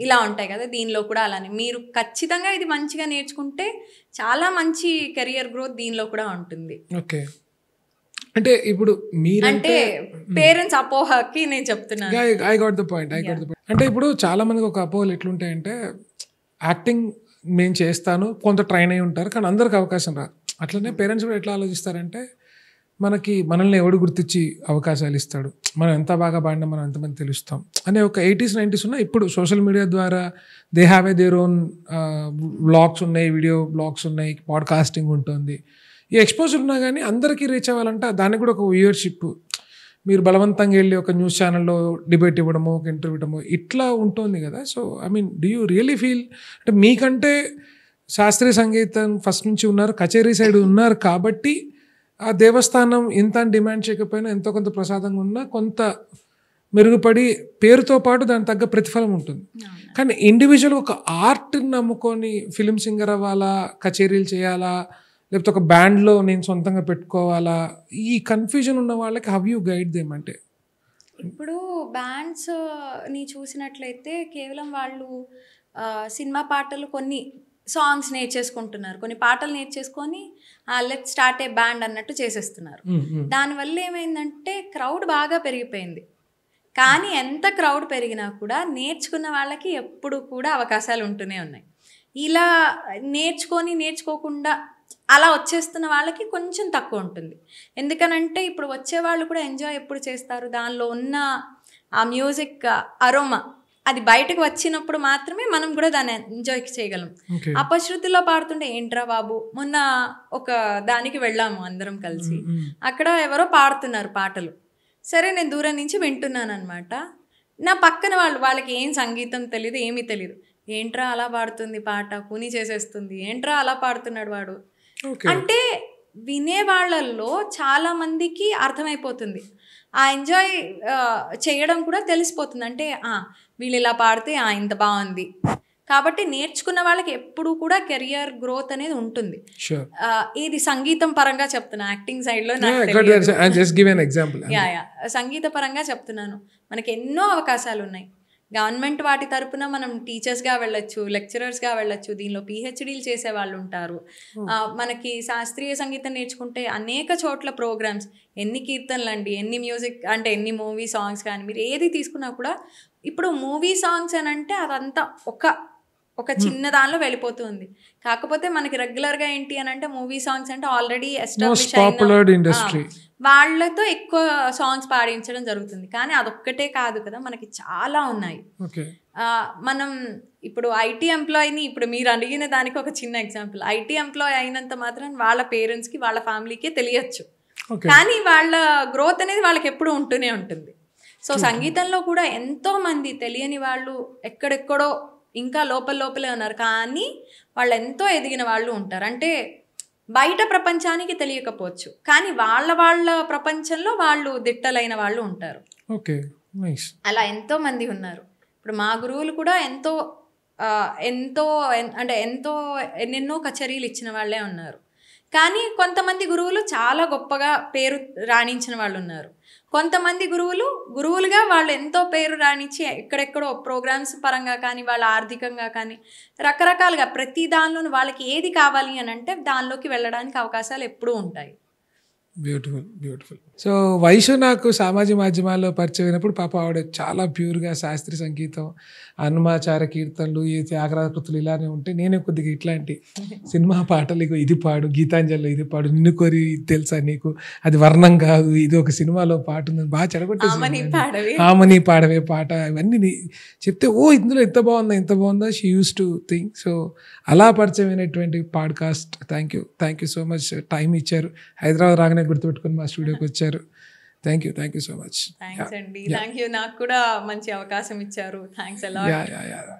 ఇలా ఉంటాయి కదా, దీనిలో కూడా అలానే మీరు ఖచ్చితంగా ఇది మంచిగా నేర్చుకుంటే చాలా మంచి కెరియర్ గ్రోత్ దీనిలో కూడా ఉంటుంది. ఓకే, అంటే ఇప్పుడు అంటే పేరెంట్స్ అపోహకి నేను చెప్తున్నాను. I got the point. అంటే ఇప్పుడు చాలా మందికి ఒక అపోహలు ఎట్లుంటాయంటే యాక్టింగ్ నేను చేస్తాను, కొంత ట్రైన్ అయి ఉంటారు కానీ అందరికి అవకాశం రాదు. అట్లనే పేరెంట్స్ కూడా ఎట్లా ఆలోచిస్తారంటే మనల్ని ఎవడు గుర్తించి అవకాశాలు ఇస్తాడు, మనం ఎంత బాగా పాడినా మనం ఎంతమంది తెలుస్తాం అనే ఒక 80s 90s ఉన్న. ఇప్పుడు సోషల్ మీడియా ద్వారా they have their own blogs ఉన్నాయి, వీడియో బ్లాగ్స్ ఉన్నాయి, పాడ్కాస్టింగ్ ఉంటుంది. ఈ ఎక్స్పోజర్ ఉన్నా కానీ అందరికీ రీచ్ అవ్వాలంటే దానికి కూడా ఒక వ్యూయర్షిప్, మీరు బలవంతంగా వెళ్ళి ఒక న్యూస్ ఛానల్లో డిబేట్ ఇవ్వడము, ఒక ఇంటర్వ్యూ ఇవ్వడము ఇట్లా ఉంటుంది కదా. So I mean do you really feel అంటే మీకంటే శాస్త్రీయ సంగీతం ఫస్ట్ నుంచి ఉన్నారు, కచేరీ సైడ్ ఉన్నారు కాబట్టి ఆ దేవస్థానం ఎంత డిమాండ్ చేయకపోయినా ఎంతో కొంత ప్రసాదంగా ఉన్నా కొంత మెరుగుపడి పేరుతో పాటు దాని తగ్గ ప్రతిఫలం ఉంటుంది. కానీ ఇండివిజువల్ ఒక ఆర్ట్ని నమ్ముకొని ఫిలిం సింగర్ అవ్వాలా, కచేరీలు చేయాలా, లేకపోతే ఒక బ్యాండ్లో నేను సొంతంగా పెట్టుకోవాలా, ఈ కన్ఫ్యూజన్ ఉన్న వాళ్ళకి హౌ యూ గైడ్ దేమ్ అంటే? ఇప్పుడు బ్యాండ్స్ ని చూసినట్లయితే కేవలం వాళ్ళు సినిమా పాటలు కొన్ని సాంగ్స్ నేర్చేసుకుంటున్నారు, కొన్ని పాటలు నేర్చేసుకొని లెట్ స్టార్ట్ ఏ బ్యాండ్ అన్నట్టు చేసేస్తున్నారు. దానివల్ల ఏమైందంటే క్రౌడ్ బాగా పెరిగిపోయింది. కానీ ఎంత క్రౌడ్ పెరిగినా కూడా నేర్చుకున్న వాళ్ళకి ఎప్పుడు కూడా అవకాశాలు ఉంటూనే ఉన్నాయి. ఇలా నేర్చుకోకుండా అలా వచ్చేస్తున్న వాళ్ళకి కొంచెం తక్కువ ఉంటుంది. ఎందుకనంటే ఇప్పుడు వచ్చేవాళ్ళు కూడా ఎంజాయ్ ఎప్పుడు చేస్తారు, దానిలో ఉన్న ఆ మ్యూజిక్ అరోమా అది బయటకు వచ్చినప్పుడు మాత్రమే మనం కూడా దాన్ని ఎంజాయ్ చేయగలం. అపశృతిలో పాడుతుంటే ఏంట్రా బాబు, మొన్న ఒక దానికి వెళ్ళాము అందరం కలిసి, అక్కడ ఎవరో పాడుతున్నారు పాటలు. సరే నేను దూరం నుంచి వింటున్నాను అనమాట. నా పక్కన వాళ్ళకి ఏం సంగీతం తెలియదు, ఏమీ తెలియదు. ఏంట్రా అలా పాడుతుంది పాట, కూని చేసేస్తుంది, ఏంట్రా అలా పాడుతున్నాడు వాడు అంటే వినే వాళ్ళల్లో చాలా మందికి అర్థమైపోతుంది, ఆ ఎంజాయ్ చేయడం కూడా తెలిసిపోతుంది. అంటే వీళ్ళు ఇలా పాడితే ఇంత బాగుంది. కాబట్టి నేర్చుకున్న వాళ్ళకి ఎప్పుడు కూడా కెరియర్ గ్రోత్ అనేది ఉంటుంది. ఇది సంగీతం పరంగా చెప్తున్నా, యాక్టింగ్ సైడ్ లో సంగీత పరంగా చెప్తున్నాను. మనకి ఎన్నో అవకాశాలు ఉన్నాయి. గవర్నమెంట్ వాటి తరపున మనం టీచర్స్గా వెళ్ళొచ్చు, లెక్చరర్స్గా వెళ్ళొచ్చు, దీనిలో పిహెచ్డీలు చేసే వాళ్ళు ఉంటారు. మనకి శాస్త్రీయ సంగీతం నేర్చుకుంటే అనేక చోట్ల ప్రోగ్రామ్స్, ఎన్ని కీర్తనలు అండి, ఎన్ని మ్యూజిక్ అంటే ఎన్ని మూవీ సాంగ్స్ కానీ మీరు ఏది తీసుకున్నా కూడా, ఇప్పుడు మూవీ సాంగ్స్ అని అంటే అదంతా ఒక చిన్న దానిలో వెళ్ళిపోతుంది. కాకపోతే మనకి రెగ్యులర్గా ఏంటి అని అంటే మూవీ సాంగ్స్ అంటే ఆల్రెడీ ఎస్టాబ్లిష్ అయిన వాళ్ళతో ఎక్కువ సాంగ్స్ పాడించడం జరుగుతుంది. కానీ అదొక్కటే కాదు కదా, మనకి చాలా ఉన్నాయి. మనం ఇప్పుడు ఐటీ ఎంప్లాయీని, ఇప్పుడు మీరు అడిగిన దానికి ఒక చిన్న ఎగ్జాంపుల్, ఐటీ ఎంప్లాయీ అయినంత మాత్రం వాళ్ళ పేరెంట్స్కి వాళ్ళ ఫ్యామిలీకే తెలియచ్చు, కానీ వాళ్ళ గ్రోత్ అనేది వాళ్ళకి ఎప్పుడు ఉంటూనే ఉంటుంది. సో సంగీతంలో కూడా ఎంతో మంది తెలియని వాళ్ళు ఎక్కడెక్కడో ఇంకా లోపలే ఉన్నారు, కానీ వాళ్ళు ఎంతో ఎదిగిన వాళ్ళు ఉంటారు. అంటే బయట ప్రపంచానికి తెలియకపోవచ్చు, కానీ వాళ్ళ ప్రపంచంలో వాళ్ళు దిట్టలైన వాళ్ళు ఉంటారు. అలా ఎంతో మంది ఉన్నారు. ఇప్పుడు మా గురువులు కూడా ఎన్నెన్నో కచేరీలు ఇచ్చిన వాళ్ళే ఉన్నారు. కానీ కొంతమంది గురువులు చాలా గొప్పగా పేరు రాణించిన వాళ్ళు ఉన్నారు. కొంతమంది గురువులుగా వాళ్ళు ఎంతో పేరు రాణించి ఎక్కడెక్కడో ప్రోగ్రామ్స్ పరంగా కానీ వాళ్ళ ఆర్థికంగా కానీ రకరకాలుగా ప్రతి దానిలోనూ వాళ్ళకి ఏది కావాలి అని అంటే దానిలోకి వెళ్ళడానికి అవకాశాలు ఎప్పుడూ ఉంటాయి. బ్యూటిఫుల్. సో వైషు నాకు సామాజిక మాధ్యమాల్లో పరిచయం అయినప్పుడు పాప ఆవిడ చాలా ప్యూర్గా శాస్త్రీయ సంగీతం, హనుమాచార కీర్తనలు, ఈ త్యాగరాజకృతులు ఇలానే ఉంటే నేను కొద్దిగా ఇట్లాంటి సినిమా పాటలు, ఇది పాడు, గీతాంజలిలో ఇది పాడు, నిన్ను కోరి తెలుసా నీకు, అది వర్ణం కాదు, ఇది ఒక సినిమాలో పాట ఉందని బాగా చెడగొట్టేసి ఆమని పాడవే పాట ఇవన్నీ చెప్తే ఇందులో ఎంత బాగుందా she uses to think. So అలా పరిచయమైనటువంటి podcast. Thank you so much, time ఇచ్చారు, హైదరాబాద్ రాగానే గుర్తుపెట్టుకుని మా స్టూడియోకి వచ్చారు. Thank you so much. Thanks అండి. థ్యాంక్ యూ, నాకు కూడా మంచి అవకాశం ఇచ్చారు. Thanks allot.